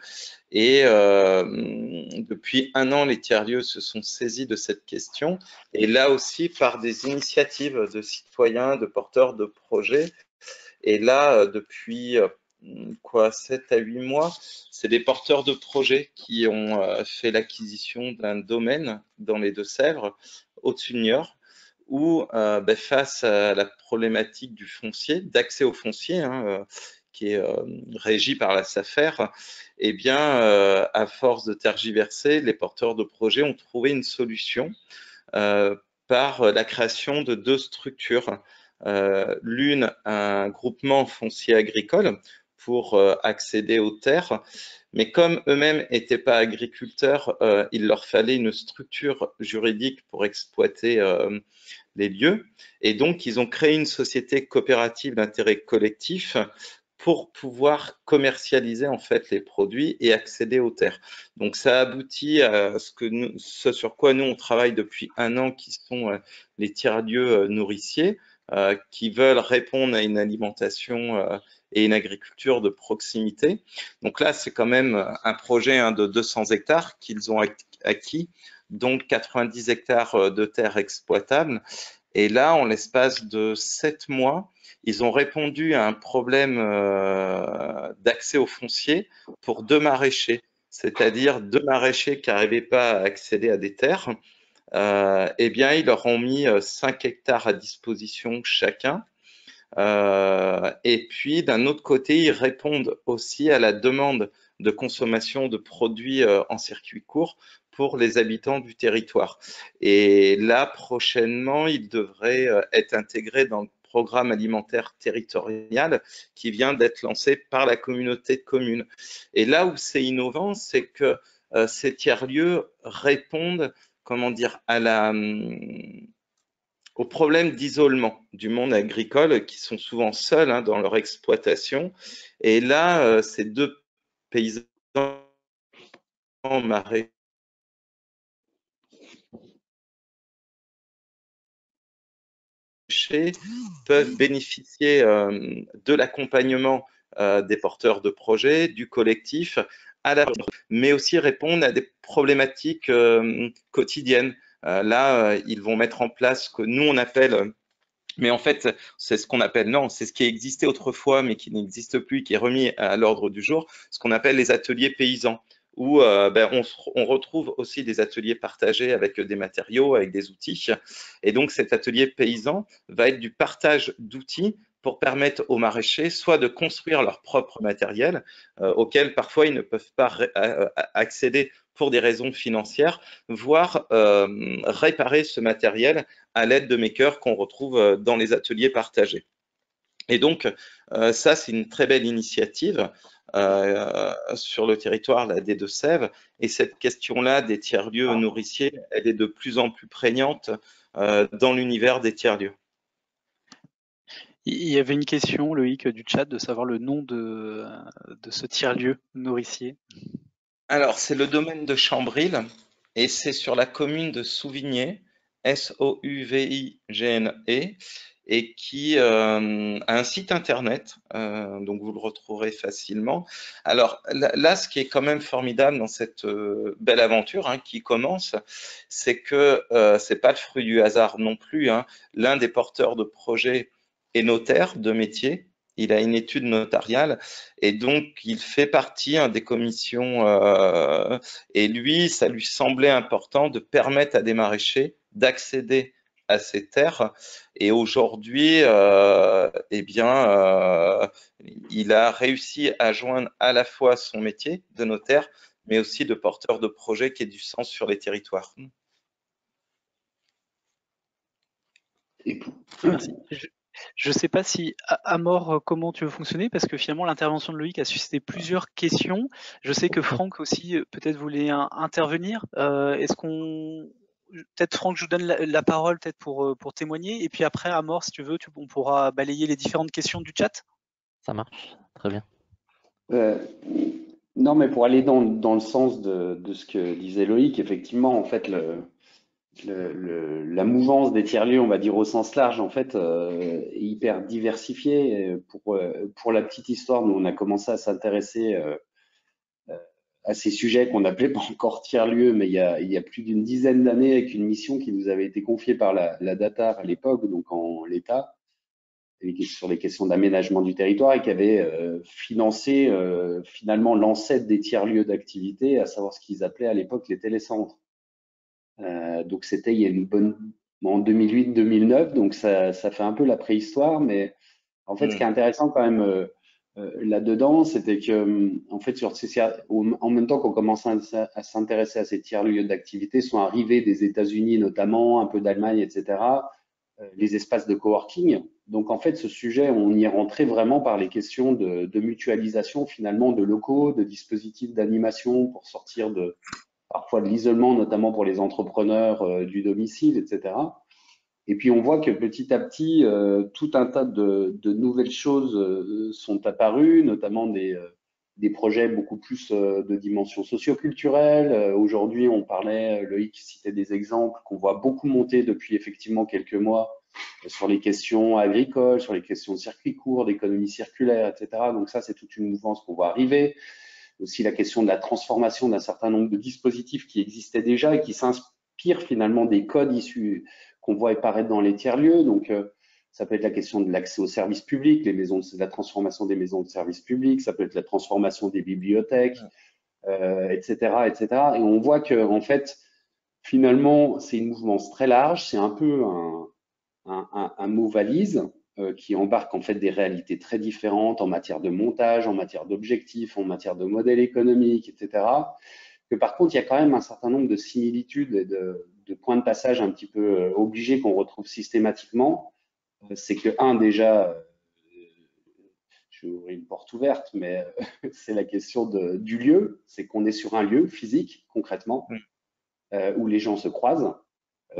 [SPEAKER 3] Et depuis un an, les tiers-lieux se sont saisis de cette question. Et là aussi, par des initiatives de citoyens, de porteurs de projets. Et là, depuis 7 à 8 mois, c'est des porteurs de projets qui ont fait l'acquisition d'un domaine dans les Deux-Sèvres, au-dessus de Niort, où face à la problématique du foncier, d'accès au foncier, qui est régi par la SAFER, eh bien, à force de tergiverser, les porteurs de projets ont trouvé une solution par la création de 2 structures. L'une, un groupement foncier agricole pour accéder aux terres, mais comme eux-mêmes n'étaient pas agriculteurs, il leur fallait une structure juridique pour exploiter les lieux. Et donc, ils ont créé une société coopérative d'intérêt collectif pour pouvoir commercialiser en fait les produits et accéder aux terres. Donc ça aboutit à ce sur quoi nous on travaille depuis un an, qui sont les tiers-lieux nourriciers qui veulent répondre à une alimentation et une agriculture de proximité. Donc là, c'est quand même un projet de 200 hectares qu'ils ont acquis, donc 90 hectares de terres exploitables. Et là, en l'espace de 7 mois, ils ont répondu à un problème d'accès au foncier pour 2 maraîchers, c'est-à-dire 2 maraîchers qui n'arrivaient pas à accéder à des terres. Eh bien, ils leur ont mis 5 hectares à disposition chacun. Et puis, d'un autre côté, ils répondent aussi à la demande de consommation de produits en circuit court pour les habitants du territoire. Et là, prochainement, ils devraient être intégrés dans le programme alimentaire territorial qui vient d'être lancé par la communauté de communes. Et là où c'est innovant, c'est que ces tiers-lieux répondent, comment dire, aux problèmes d'isolement du monde agricole, qui sont souvent seuls dans leur exploitation. Et là, ces 2 paysans maraîchers peuvent bénéficier de l'accompagnement des porteurs de projets, du collectif, mais aussi répondre à des problématiques quotidiennes. Là, ils vont mettre en place ce que nous on appelle, mais en fait, c'est ce qu'on appelle, non, c'est ce qui existait autrefois, mais qui n'existe plus, qui est remis à l'ordre du jour, ce qu'on appelle les ateliers paysans, où on retrouve aussi des ateliers partagés avec des matériaux, avec des outils. Et donc, cet atelier paysan va être du partage d'outils pour permettre aux maraîchers soit de construire leur propre matériel, auquel parfois ils ne peuvent pas accéder pour des raisons financières, voire réparer ce matériel à l'aide de makers qu'on retrouve dans les ateliers partagés. Et donc, ça, c'est une très belle initiative sur le territoire là, des Deux-Sèvres. Et cette question-là des tiers-lieux nourriciers, elle est de plus en plus prégnante dans l'univers des tiers-lieux.
[SPEAKER 2] Il y avait une question, Loïc, du chat, de savoir le nom de ce tiers-lieu nourricier.
[SPEAKER 3] Alors, c'est le domaine de Chambril et c'est sur la commune de Souvigné, S-O-U-V-I-G-N-E, et qui a un site internet, donc vous le retrouverez facilement. Alors là, ce qui est quand même formidable dans cette belle aventure qui commence, c'est que c'est pas le fruit du hasard non plus. L'un des porteurs de projet est notaire de métier. Il a une étude notariale et donc il fait partie des commissions et lui, ça lui semblait important de permettre à des maraîchers d'accéder à ces terres. Et aujourd'hui, eh bien, il a réussi à joindre à la fois son métier de notaire, mais aussi de porteur de projet qui ait du sens sur les territoires.
[SPEAKER 2] Merci. Je ne sais pas si, Amor, comment tu veux fonctionner, parce que finalement, l'intervention de Loïc a suscité plusieurs questions. Je sais que Franck aussi, peut-être voulait intervenir. Est-ce qu'on... Peut-être, Franck, je vous donne la parole peut-être pour témoigner. Et puis après, Amor, si tu veux, on pourra balayer les différentes questions du chat.
[SPEAKER 1] Ça marche, très bien.
[SPEAKER 4] Non, mais pour aller dans le sens de ce que disait Loïc, effectivement, en fait, la mouvance des tiers-lieux, on va dire au sens large, en fait, est hyper diversifiée. Pour la petite histoire, nous, on a commencé à s'intéresser à ces sujets qu'on n'appelait pas encore tiers-lieux, mais il y a plus d'une dizaine d'années, avec une mission qui nous avait été confiée par la DATAR à l'époque, donc en l'État, sur les questions d'aménagement du territoire, et qui avait financé finalement l'ancêtre des tiers-lieux d'activité, à savoir ce qu'ils appelaient à l'époque les télécentres. Donc c'était il y a une bonne en 2008-2009, donc ça fait un peu la préhistoire, mais en fait ce qui est intéressant quand même là-dedans, c'était que en fait en même temps qu'on commence à s'intéresser à ces tiers-lieux d'activité, sont arrivés des États-Unis notamment, un peu d'Allemagne, etc., les espaces de coworking. Donc en fait ce sujet, on y est rentré vraiment par les questions de mutualisation finalement de locaux, de dispositifs d'animation pour sortir parfois de l'isolement, notamment pour les entrepreneurs du domicile, etc. Et puis on voit que petit à petit, tout un tas de nouvelles choses sont apparues, notamment des projets beaucoup plus de dimension socio-culturelle. Aujourd'hui, on parlait, Loïc citait des exemples qu'on voit beaucoup monter depuis effectivement quelques mois sur les questions agricoles, sur les questions de circuits courts, d'économie circulaire, etc. Donc ça, c'est toute une mouvance qu'on voit arriver. Aussi la question de la transformation d'un certain nombre de dispositifs qui existaient déjà et qui s'inspirent finalement des codes issus qu'on voit apparaître dans les tiers-lieux. Donc, ça peut être la question de l'accès aux services publics, la transformation des maisons de services publics, ça peut être la transformation des bibliothèques, etc., etc. Et on voit que, en fait, finalement, c'est une mouvance très large, c'est un peu un mot valise qui embarque en fait des réalités très différentes en matière de montage, en matière d'objectifs, en matière de modèle économique, etc. Que par contre, il y a quand même un certain nombre de similitudes et de points de passage un petit peu obligés qu'on retrouve systématiquement. C'est que, déjà, je vais ouvrir une porte ouverte, mais c'est la question du lieu. C'est qu'on est sur un lieu physique, concrètement, où les gens se croisent,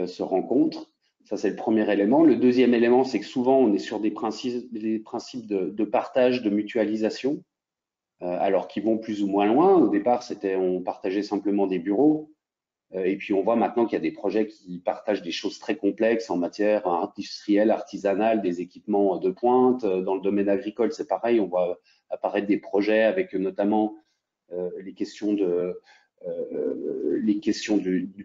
[SPEAKER 4] se rencontrent. Ça, c'est le premier élément. Le deuxième élément, c'est que souvent, on est sur des principes de partage, de mutualisation, alors qu'ils vont plus ou moins loin. Au départ, on partageait simplement des bureaux. Et puis, on voit maintenant qu'il y a des projets qui partagent des choses très complexes en matière industrielle, artisanale, des équipements de pointe. Dans le domaine agricole, c'est pareil. On voit apparaître des projets avec notamment les questions du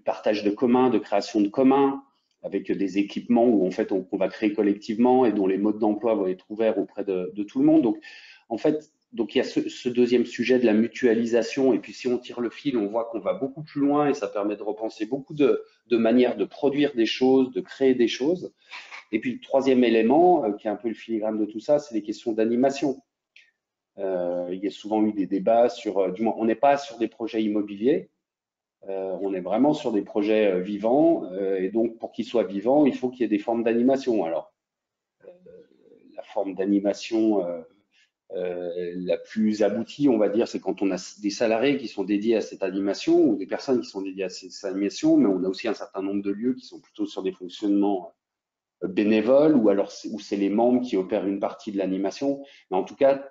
[SPEAKER 4] partage de communs, de création de communs, avec des équipements où en fait on va créer collectivement et dont les modes d'emploi vont être ouverts auprès de tout le monde. Donc en fait, il y a ce deuxième sujet de la mutualisation. Et puis si on tire le fil, on voit qu'on va beaucoup plus loin et ça permet de repenser beaucoup de manières de produire des choses, de créer des choses. Et puis le troisième élément, qui est un peu le filigrane de tout ça, c'est les questions d'animation. Il y a souvent eu des débats sur, du moins, on n'est pas sur des projets immobiliers, on est vraiment sur des projets vivants, et donc pour qu'ils soient vivants, il faut qu'il y ait des formes d'animation. Alors, la forme d'animation La plus aboutie, on va dire, c'est quand on a des salariés qui sont dédiés à cette animation ou des personnes qui sont dédiées à cette animation, mais on a aussi un certain nombre de lieux qui sont plutôt sur des fonctionnements bénévoles ou alors où c'est les membres qui opèrent une partie de l'animation. Mais en tout cas,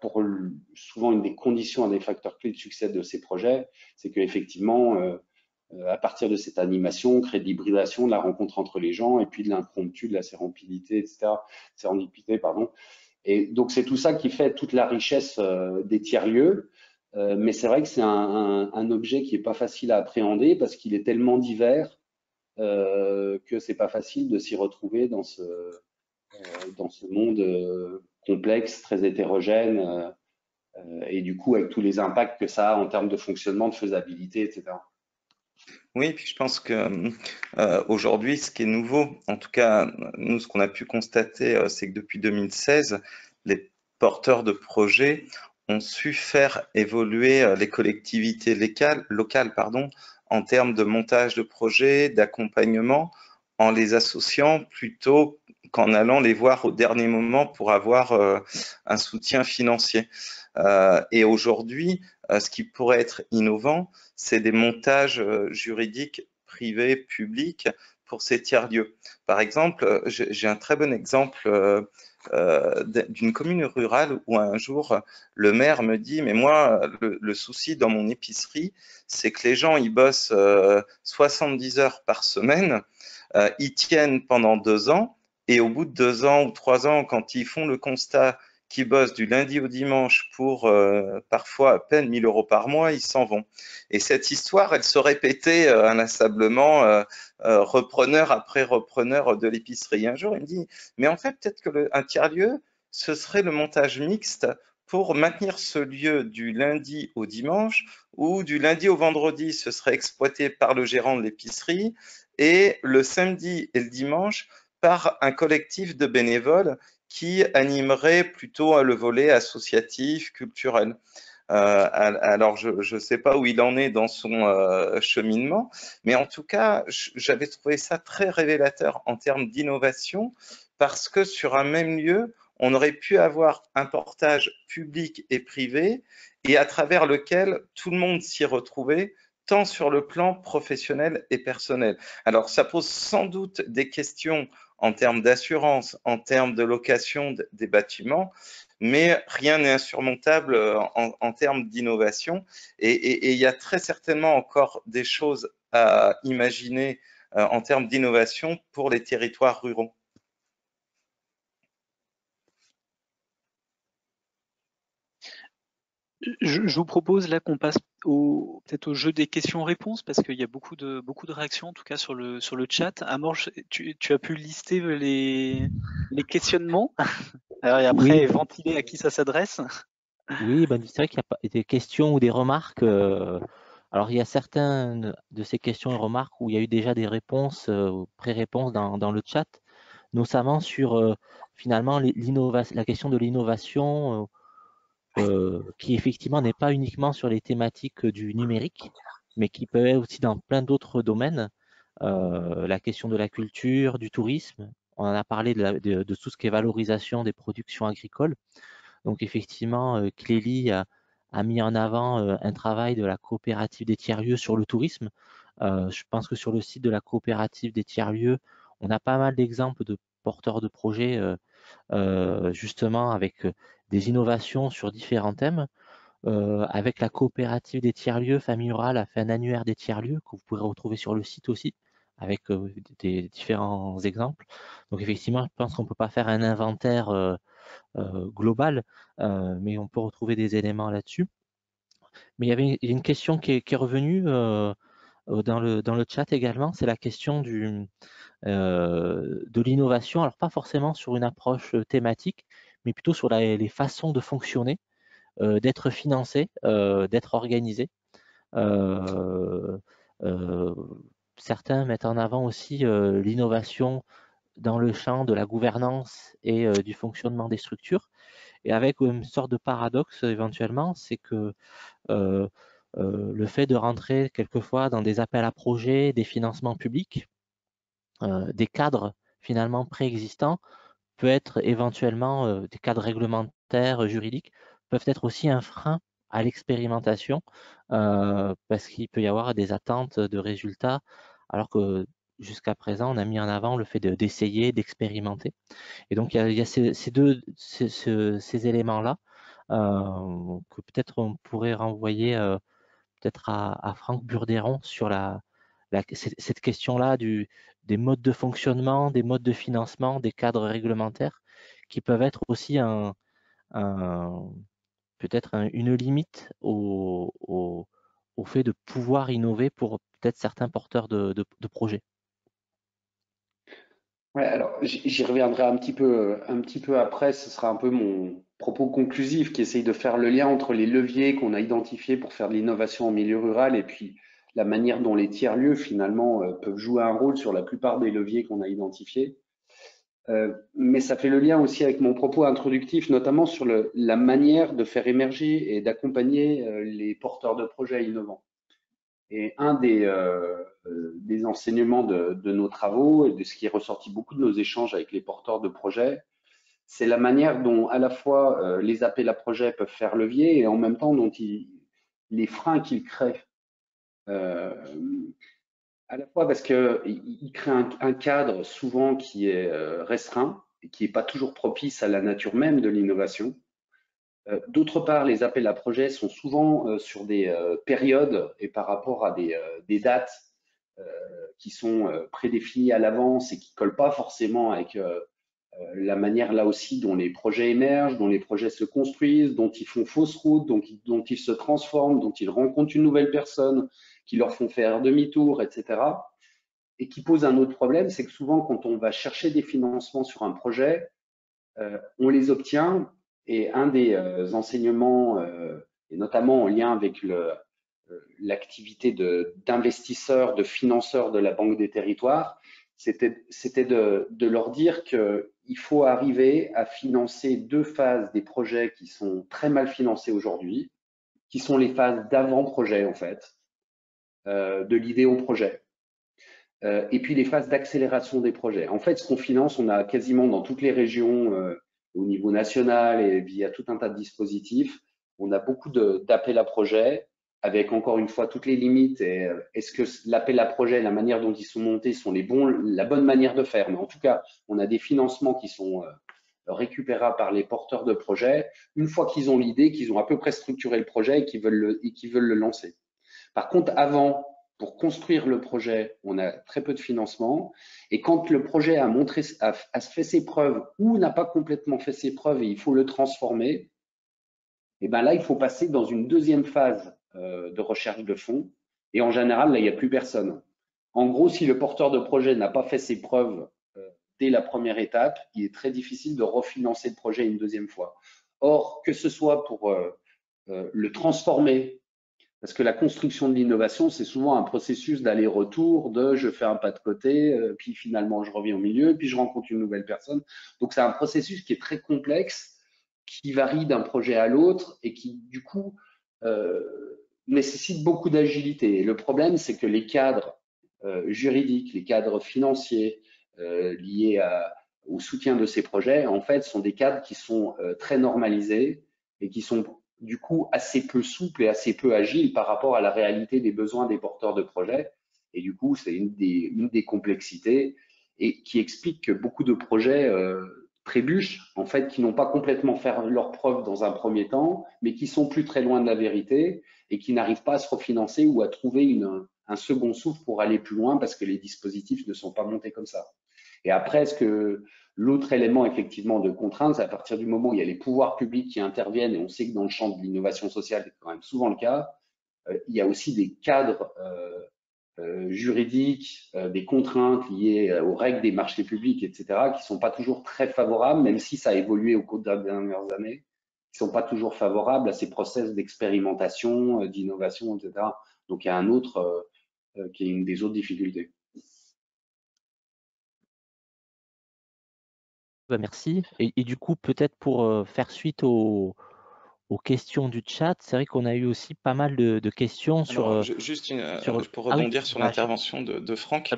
[SPEAKER 4] souvent une des conditions, un des facteurs clés de succès de ces projets, c'est qu'effectivement, à partir de cette animation, on crée de l'hybridation, de la rencontre entre les gens et puis de l'impromptu, de la sérendipité, etc. Sérendipité, pardon. Et donc, c'est tout ça qui fait toute la richesse des tiers-lieux. Mais c'est vrai que c'est un objet qui n'est pas facile à appréhender parce qu'il est tellement divers que c'est pas facile de s'y retrouver dans ce monde complexe, très hétérogène, et du coup, avec tous les impacts que ça a en termes de fonctionnement, de faisabilité, etc.
[SPEAKER 3] Oui, puis je pense que aujourd'hui, ce qui est nouveau, en tout cas, nous, ce qu'on a pu constater, c'est que depuis 2016, les porteurs de projets ont su faire évoluer les collectivités locales, en termes de montage de projets, d'accompagnement, en les associant plutôt qu'en allant les voir au dernier moment pour avoir un soutien financier. Et aujourd'hui, ce qui pourrait être innovant, c'est des montages juridiques privés, publics pour ces tiers-lieux. Par exemple, j'ai un très bon exemple d'une commune rurale où un jour, le maire me dit « Mais moi, le souci dans mon épicerie, c'est que les gens, ils bossent 70 heures par semaine, ils tiennent pendant 2 ans, et au bout de 2 ans ou 3 ans, quand ils font le constat qui bossent du lundi au dimanche pour parfois à peine 1 000 € par mois, ils s'en vont. » Et cette histoire, elle se répétait inlassablement, repreneur après repreneur de l'épicerie. Un jour, il me dit, mais en fait, peut-être que un tiers-lieu, ce serait le montage mixte pour maintenir ce lieu du lundi au dimanche, ou du lundi au vendredi, ce serait exploité par le gérant de l'épicerie, et le samedi et le dimanche, par un collectif de bénévoles qui animerait plutôt le volet associatif, culturel. Alors, je ne sais pas où il en est dans son cheminement, mais en tout cas, j'avais trouvé ça très révélateur en termes d'innovation, parce que sur un même lieu, on aurait pu avoir un portage public et privé, et à travers lequel tout le monde s'y retrouvait, tant sur le plan professionnel et personnel. Alors, ça pose sans doute des questions en termes d'assurance, en termes de location des bâtiments, mais rien n'est insurmontable en termes d'innovation. Et il y a très certainement encore des choses à imaginer en termes d'innovation pour les territoires ruraux.
[SPEAKER 2] Je vous propose là qu'on passe peut-être au jeu des questions-réponses, parce qu'il y a beaucoup de réactions en tout cas sur le chat. Amorge, tu as pu lister les questionnements alors, et après
[SPEAKER 1] Oui.
[SPEAKER 2] ventiler à qui ça s'adresse.
[SPEAKER 1] Oui, ben, c'est vrai qu'il y a des questions ou des remarques. Alors, il y a certaines de ces questions et remarques où il y a eu déjà des réponses, pré-réponses dans le chat, notamment sur finalement la question de l'innovation, qui effectivement n'est pas uniquement sur les thématiques du numérique, mais qui peut être aussi dans plein d'autres domaines. La question de la culture, du tourisme, on en a parlé de tout ce qui est valorisation des productions agricoles. Donc effectivement, Clélie a mis en avant un travail de la coopérative des tiers-lieux sur le tourisme. Je pense que sur le site de la coopérative des tiers-lieux, on a pas mal d'exemples de porteurs de projets justement avec des innovations sur différents thèmes. Avec la coopérative des tiers-lieux, Famille Rurale a fait un annuaire des tiers-lieux que vous pourrez retrouver sur le site aussi, avec des différents exemples. Donc effectivement, je pense qu'on ne peut pas faire un inventaire global, mais on peut retrouver des éléments là-dessus. Mais il y avait une question qui est revenue dans le chat également, c'est la question de l'innovation, alors pas forcément sur une approche thématique, mais plutôt sur les façons de fonctionner, d'être financé, d'être organisé. Certains mettent en avant aussi l'innovation dans le champ de la gouvernance et du fonctionnement des structures. Et avec une sorte de paradoxe éventuellement, c'est que le fait de rentrer quelquefois dans des appels à projets, des financements publics, des cadres finalement préexistants, peut être éventuellement des cadres réglementaires, juridiques, peuvent être aussi un frein à l'expérimentation parce qu'il peut y avoir des attentes de résultats, alors que jusqu'à présent, on a mis en avant le fait d'essayer, d'expérimenter. Et donc, il y a ces éléments-là que peut-être on pourrait renvoyer peut-être à Franck Burderon sur cette question-là des modes de fonctionnement, des modes de financement, des cadres réglementaires qui peuvent être aussi peut-être une limite au fait de pouvoir innover pour peut-être certains porteurs de projets.
[SPEAKER 4] Ouais, alors j'y reviendrai un petit peu après. Ce sera un peu mon propos conclusif qui essaye de faire le lien entre les leviers qu'on a identifiés pour faire de l'innovation en milieu rural et puis la manière dont les tiers-lieux finalement peuvent jouer un rôle sur la plupart des leviers qu'on a identifiés. Mais ça fait le lien aussi avec mon propos introductif, notamment sur la manière de faire émerger et d'accompagner les porteurs de projets innovants. Et un des enseignements de nos travaux et de ce qui est ressorti beaucoup de nos échanges avec les porteurs de projets, c'est la manière dont à la fois les appels à projets peuvent faire levier et en même temps dont les freins qu'ils créent. À la fois parce qu'ils créent un cadre souvent qui est restreint et qui n'est pas toujours propice à la nature même de l'innovation. D'autre part, les appels à projets sont souvent sur des périodes et par rapport à des dates qui sont prédéfinies à l'avance et qui ne collent pas forcément avec la manière là aussi dont les projets émergent, dont les projets se construisent, dont ils font fausse route, dont ils se transforment, dont ils rencontrent une nouvelle personne, qui leur font faire demi-tour, etc. Et qui pose un autre problème, c'est que souvent quand on va chercher des financements sur un projet, on les obtient et un des enseignements, et notamment en lien avec l'activité d'investisseurs, de financeurs de la Banque des Territoires, c'était de leur dire qu'il faut arriver à financer deux phases des projets qui sont très mal financés aujourd'hui, qui sont les phases d'avant-projet en fait, de l'idée au projet. Et puis les phases d'accélération des projets. En fait, ce qu'on finance, on a quasiment dans toutes les régions au niveau national et via tout un tas de dispositifs, on a beaucoup d'appels à projets avec encore une fois toutes les limites. Et est-ce que l'appel à projet, la manière dont ils sont montés sont la bonne manière de faire? Mais en tout cas, on a des financements qui sont récupérables par les porteurs de projets une fois qu'ils ont l'idée, qu'ils ont à peu près structuré le projet et qu'ils veulent le lancer. Par contre, avant, pour construire le projet, on a très peu de financement. Et quand le projet a fait ses preuves ou n'a pas complètement fait ses preuves et il faut le transformer, et ben là, il faut passer dans une deuxième phase de recherche de fonds. Et en général, là, il n'y a plus personne. En gros, si le porteur de projet n'a pas fait ses preuves dès la première étape, il est très difficile de refinancer le projet une deuxième fois. Or, que ce soit pour le transformer, parce que la construction de l'innovation, c'est souvent un processus d'aller-retour, de je fais un pas de côté, puis finalement je reviens au milieu, puis je rencontre une nouvelle personne. Donc c'est un processus qui est très complexe, qui varie d'un projet à l'autre et qui du coup nécessite beaucoup d'agilité. Et le problème, c'est que les cadres juridiques, les cadres financiers liés au soutien de ces projets, en fait, sont des cadres qui sont très normalisés et qui sont du coup assez peu souple et assez peu agile par rapport à la réalité des besoins des porteurs de projets. Et du coup, c'est une des complexités et qui explique que beaucoup de projets trébuchent, en fait, qui n'ont pas complètement fait leurs preuves dans un premier temps, mais qui sont plus très loin de la vérité et qui n'arrivent pas à se refinancer ou à trouver un second souffle pour aller plus loin parce que les dispositifs ne sont pas montés comme ça. Et après, est-ce que l'autre élément effectivement de contrainte, c'est à partir du moment où il y a les pouvoirs publics qui interviennent, et on sait que dans le champ de l'innovation sociale, c'est quand même souvent le cas, il y a aussi des cadres juridiques, des contraintes liées aux règles des marchés publics, etc., qui ne sont pas toujours très favorables, même si ça a évolué au cours des dernières années, qui ne sont pas toujours favorables à ces process d'expérimentation, d'innovation, etc. Donc il y a un autre qui est une des autres difficultés.
[SPEAKER 1] Merci. Et du coup, peut-être pour faire suite aux questions du chat, c'est vrai qu'on a eu aussi pas mal de questions sur…
[SPEAKER 3] Alors, juste pour rebondir sur l'intervention de Franck.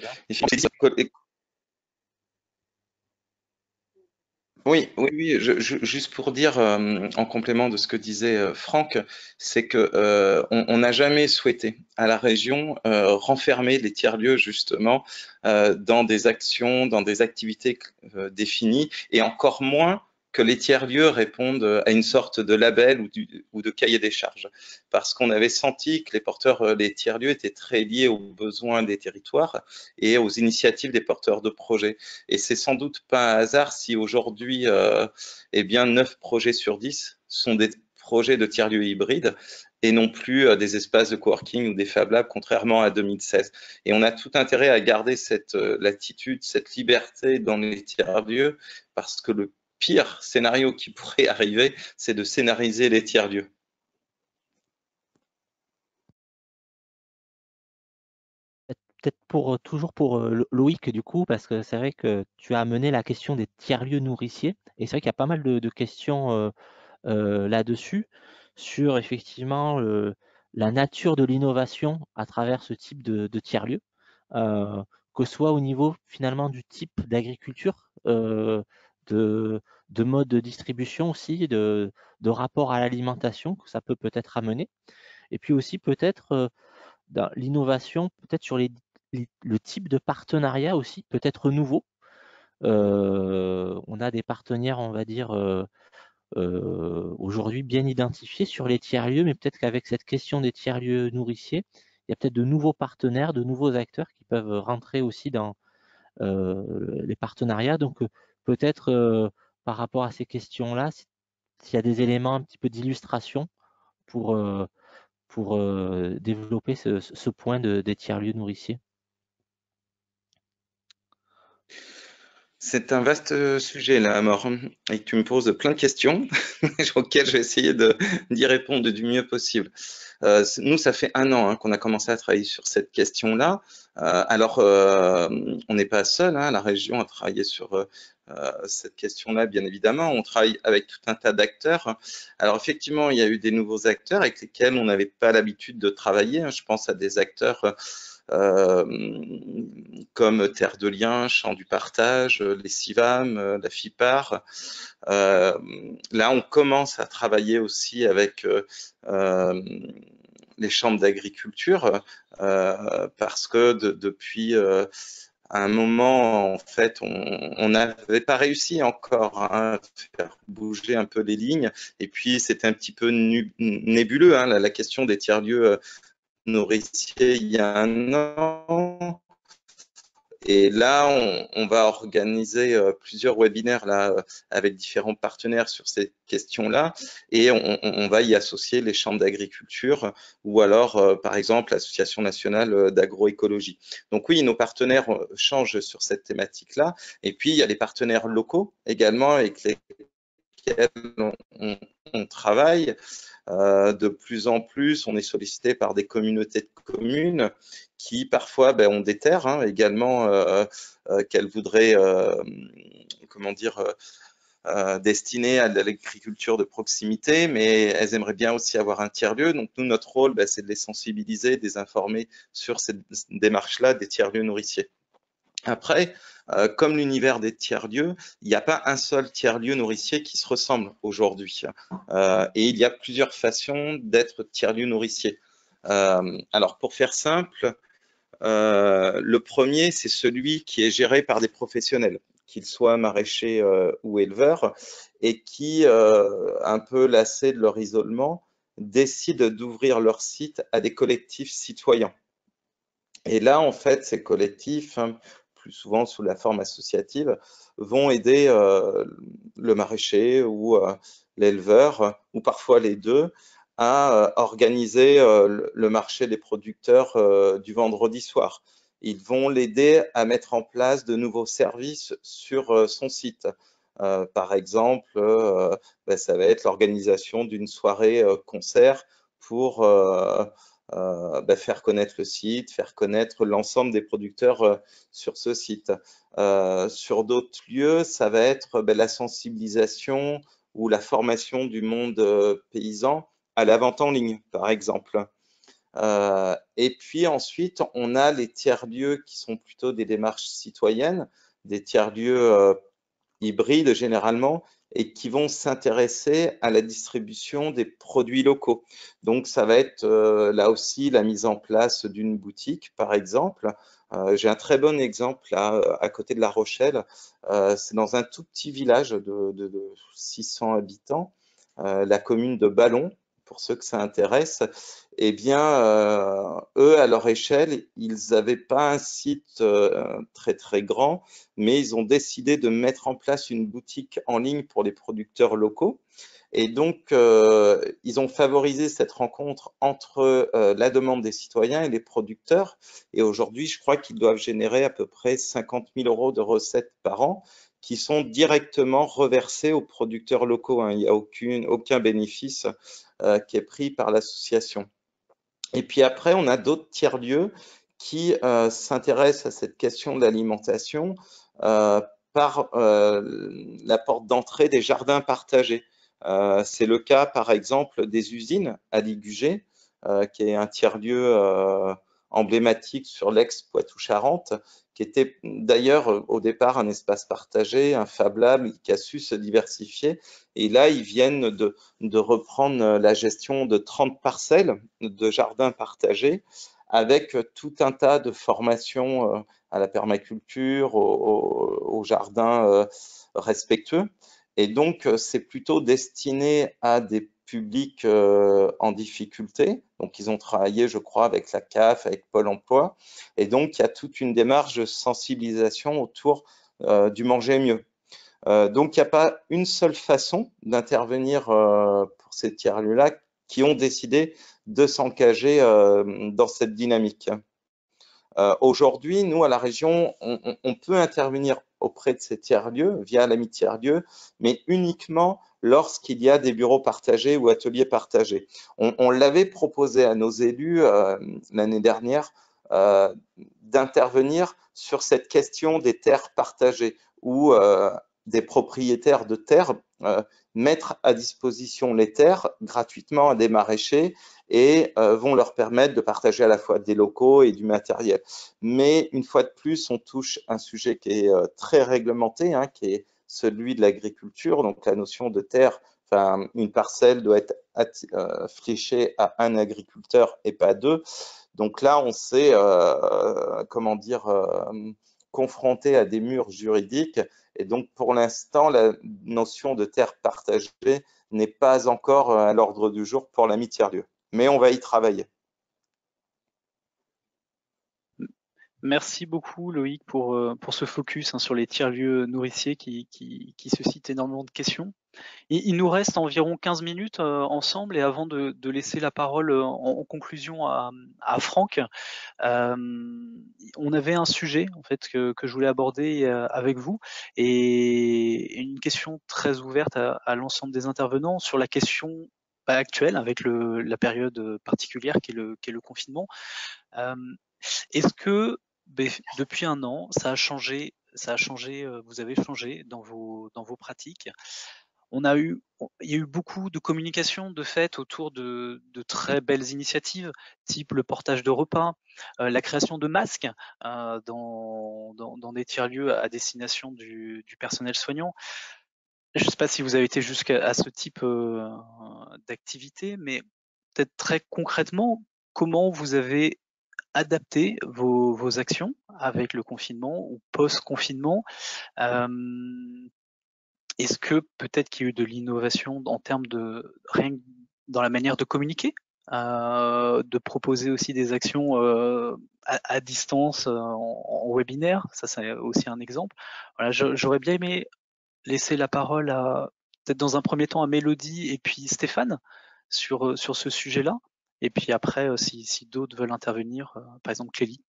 [SPEAKER 3] Oui, oui, oui. Juste pour dire, en complément de ce que disait Franck, c'est que on n'a jamais souhaité à la région renfermer les tiers-lieux justement dans des actions, dans des activités définies, et encore moins que les tiers-lieux répondent à une sorte de label ou de cahier des charges, parce qu'on avait senti que les tiers-lieux étaient très liés aux besoins des territoires et aux initiatives des porteurs de projets. Et c'est sans doute pas un hasard si aujourd'hui, eh bien, 9 projets sur 10 sont des projets de tiers-lieux hybrides et non plus des espaces de coworking ou des Fab Labs, contrairement à 2016. Et on a tout intérêt à garder cette latitude, cette liberté dans les tiers-lieux, parce que le pire scénario qui pourrait arriver, c'est de scénariser les tiers-lieux.
[SPEAKER 1] Peut-être toujours pour Loïc, du coup, parce que c'est vrai que tu as amené la question des tiers-lieux nourriciers, et c'est vrai qu'il y a pas mal de questions là-dessus, sur effectivement la nature de l'innovation à travers ce type de tiers-lieux, que ce soit au niveau finalement du type d'agriculture, de, de mode de distribution aussi, de rapport à l'alimentation que ça peut peut-être amener, et puis aussi peut-être dans l'innovation, peut-être sur le type de partenariat aussi, peut-être nouveau. On a des partenaires, on va dire, aujourd'hui bien identifiés sur les tiers-lieux, mais peut-être qu'avec cette question des tiers-lieux nourriciers, il y a peut-être de nouveaux partenaires, de nouveaux acteurs qui peuvent rentrer aussi dans les partenariats. Donc peut-être par rapport à ces questions-là, s'il y a des éléments un petit peu d'illustration pour, développer ce point des tiers-lieux nourriciers.
[SPEAKER 3] C'est un vaste sujet là, Amor, et tu me poses plein de questions auxquelles je vais essayer d'y répondre du mieux possible. Nous, ça fait 1 an qu'on a commencé à travailler sur cette question-là. On n'est pas seul, la région a travaillé sur cette question-là, bien évidemment. On travaille avec tout un tas d'acteurs. Alors effectivement, il y a eu des nouveaux acteurs avec lesquels on n'avait pas l'habitude de travailler. Je pense à des acteurs comme Terre de Liens, Champ du Partage, les CIVAM, la FIPAR. Là, on commence à travailler aussi avec les chambres d'agriculture parce que depuis un moment, en fait, on n'avait pas réussi encore à faire bouger un peu les lignes. Et puis, c'était un petit peu nébuleux, la question des tiers-lieux nourriciers il y a 1 an. Et là, on va organiser plusieurs webinaires là, avec différents partenaires sur ces questions-là, et on va y associer les chambres d'agriculture ou alors, par exemple, l'Association nationale d'agroécologie. Donc oui, nos partenaires changent sur cette thématique-là. Et puis, il y a les partenaires locaux également avec lesquels on travaille. De plus en plus, on est sollicité par des communautés de communes qui parfois ont des terres également qu'elles voudraient, comment dire, destinées à l'agriculture de proximité, mais elles aimeraient bien aussi avoir un tiers-lieu. Donc nous, notre rôle, c'est de les sensibiliser, de les informer sur cette démarche-là des tiers-lieux nourriciers. Après, comme l'univers des tiers-lieux, il n'y a pas un seul tiers-lieu nourricier qui se ressemble aujourd'hui. Et il y a plusieurs façons d'être tiers-lieu nourricier. Alors, pour faire simple, le premier, c'est celui qui est géré par des professionnels, qu'ils soient maraîchers ou éleveurs, et qui, un peu lassés de leur isolement, décident d'ouvrir leur site à des collectifs citoyens. Et là, en fait, ces collectifs, plus souvent sous la forme associative, vont aider le maraîcher ou l'éleveur, ou parfois les deux, à organiser le marché des producteurs du vendredi soir. Ils vont l'aider à mettre en place de nouveaux services sur son site. Par exemple, ça va être l'organisation d'une soirée concert pour faire connaître le site, faire connaître l'ensemble des producteurs sur ce site. Sur d'autres lieux, ça va être la sensibilisation ou la formation du monde paysan à la vente en ligne, par exemple. Et puis ensuite, on a les tiers-lieux qui sont plutôt des démarches citoyennes, des tiers-lieux hybrides généralement, et qui vont s'intéresser à la distribution des produits locaux. Donc, ça va être là aussi la mise en place d'une boutique, par exemple. J'ai un très bon exemple là, à côté de La Rochelle. C'est dans un tout petit village de 600 habitants, la commune de Ballon, pour ceux que ça intéresse. Eh bien, eux, à leur échelle, ils n'avaient pas un site très très grand, mais ils ont décidé de mettre en place une boutique en ligne pour les producteurs locaux. Et donc, ils ont favorisé cette rencontre entre la demande des citoyens et les producteurs. Et aujourd'hui, je crois qu'ils doivent générer à peu près 50 000 € de recettes par an qui sont directement reversés aux producteurs locaux, hein. Il n'y a aucun bénéfice qui est pris par l'association. Et puis après, on a d'autres tiers-lieux qui s'intéressent à cette question de l'alimentation par la porte d'entrée des jardins partagés. C'est le cas, par exemple, des usines à Ligugé, qui est un tiers-lieu emblématique sur l'ex-Poitou-Charentes, qui était d'ailleurs au départ un espace partagé, un Fab Lab qui a su se diversifier. Et là, ils viennent de reprendre la gestion de 30 parcelles de jardins partagés avec tout un tas de formations à la permaculture, aux jardins respectueux. Et donc, c'est plutôt destiné à des publics en difficulté. Donc, ils ont travaillé, je crois, avec la CAF, avec Pôle emploi. Et donc, il y a toute une démarche de sensibilisation autour du manger mieux. Donc, il n'y a pas une seule façon d'intervenir pour ces tiers-lieux-là qui ont décidé de s'engager dans cette dynamique. Aujourd'hui, nous, à la région, on peut intervenir auprès de ces tiers-lieux via l'AMI tiers-lieux, mais uniquement lorsqu'il y a des bureaux partagés ou ateliers partagés. On l'avait proposé à nos élus l'année dernière d'intervenir sur cette question des terres partagées où des propriétaires de terres mettre à disposition les terres gratuitement à des maraîchers et vont leur permettre de partager à la fois des locaux et du matériel. Mais une fois de plus, on touche un sujet qui est très réglementé, hein, qui est celui de l'agriculture. Donc la notion de terre, enfin, une parcelle doit être fléchée à un agriculteur et pas deux. Donc là, on s'est, comment dire, confronté à des murs juridiques. Et donc, pour l'instant, la notion de terre partagée n'est pas encore à l'ordre du jour pour l'AMI tiers-lieu. Mais on va y travailler.
[SPEAKER 2] Merci beaucoup Loïc pour ce focus sur les tiers-lieux nourriciers qui suscite énormément de questions. Il nous reste environ 15 minutes ensemble et avant de laisser la parole en conclusion à Franck, on avait un sujet en fait que je voulais aborder avec vous et une question très ouverte à l'ensemble des intervenants sur la question actuelle avec la période particulière qui est le confinement. Est-ce que depuis un an, ça a changé, vous avez changé dans vos pratiques? Il y a eu beaucoup de communication de fait autour de très belles initiatives, type le portage de repas, la création de masques dans des tiers-lieux à destination du personnel soignant. Je ne sais pas si vous avez été jusqu'à ce type d'activité, mais peut-être très concrètement, comment vous avez adapté vos actions avec le confinement ou post-confinement. Est-ce que peut-être qu'il y a eu de l'innovation en termes de rien dans la manière de communiquer, de proposer aussi des actions à distance en webinaire, ça c'est aussi un exemple. Voilà, j'aurais bien aimé laisser la parole peut-être dans un premier temps à Mélodie et puis Stéphane sur ce sujet-là. Et puis après, si d'autres veulent intervenir, par exemple Clélie.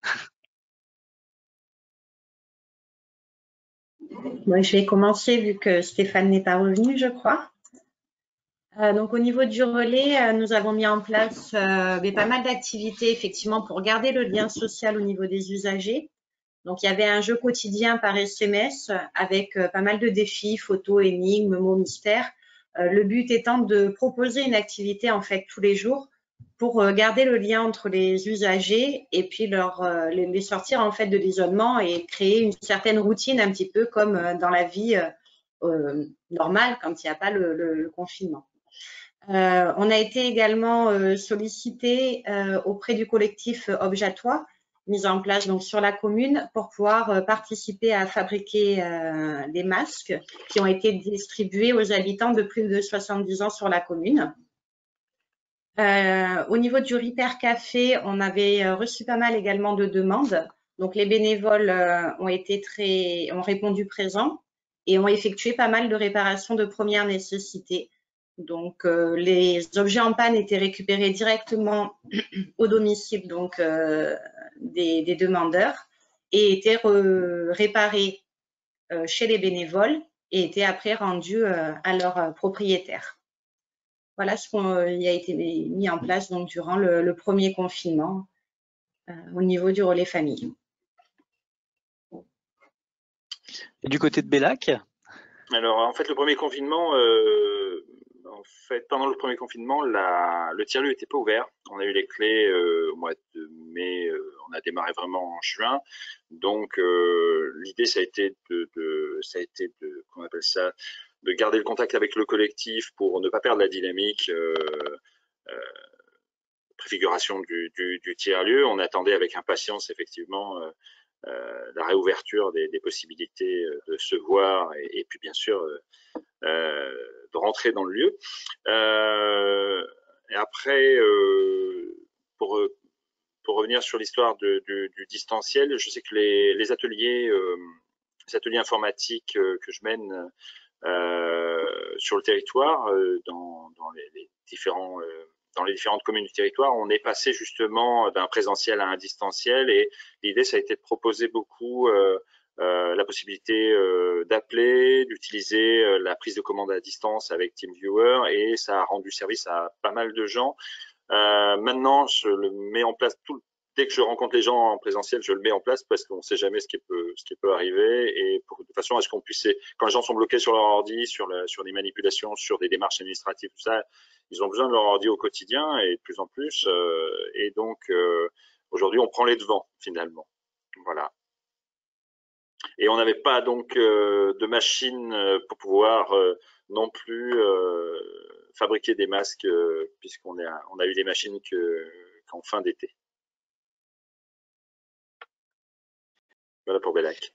[SPEAKER 7] Moi, je vais commencer vu que Stéphane n'est pas revenu, je crois. Donc, au niveau du relais, nous avons mis en place pas mal d'activités, effectivement, pour garder le lien social au niveau des usagers. Donc, il y avait un jeu quotidien par SMS avec pas mal de défis, photos, énigmes, mots mystères. Le but étant de proposer une activité, en fait, tous les jours pour garder le lien entre les usagers et puis les sortir, en fait, de l'isolement et créer une certaine routine, un petit peu comme dans la vie normales quand il n'y a pas le confinement. On a été également sollicité auprès du collectif Objatois, mis en place donc sur la commune, pour pouvoir participer à fabriquer des masques qui ont été distribués aux habitants de plus de 70 ans sur la commune. Au niveau du Repair Café, on avait reçu pas mal également de demandes. Donc les bénévoles ont répondu présents et ont effectué pas mal de réparations de première nécessité. Donc les objets en panne étaient récupérés directement au domicile donc des demandeurs et étaient réparés chez les bénévoles et étaient après rendus à leurs propriétaires. Voilà ce qui a été mis en place donc, durant le premier confinement au niveau du relais famille.
[SPEAKER 2] Et du côté de Bellac?
[SPEAKER 6] Alors, en fait, le premier confinement, pendant le premier confinement, le tiers-lieu n'était pas ouvert. On a eu les clés au mois de mai, on a démarré vraiment en juin. Donc, l'idée, ça a été qu'on appelle ça, de garder le contact avec le collectif pour ne pas perdre la dynamique, préfiguration du tiers-lieu. On attendait avec impatience, effectivement, la réouverture des possibilités de se voir et puis, bien sûr, de rentrer dans le lieu. Et après, pour revenir sur l'histoire du distanciel, je sais que les ateliers informatiques que je mène sur le territoire, dans les différentes communes du territoire, on est passé justement d'un présentiel à un distanciel, et l'idée, ça a été de proposer beaucoup la possibilité d'appeler, d'utiliser la prise de commande à distance avec TeamViewer, et ça a rendu service à pas mal de gens. Maintenant, je le mets en place dès que je rencontre les gens en présentiel, je le mets en place parce qu'on ne sait jamais ce qui peut arriver, et de façon à ce qu'on puisse, quand les gens sont bloqués sur leur ordi, sur des manipulations, sur des démarches administratives, tout ça, ils ont besoin de leur ordi au quotidien et de plus en plus. Et donc, aujourd'hui, on prend les devants finalement. Voilà. Et on n'avait pas donc de machine pour pouvoir non plus fabriquer des masques, puisqu'on a eu des machines qu'en fin d'été. Voilà pour Bellac.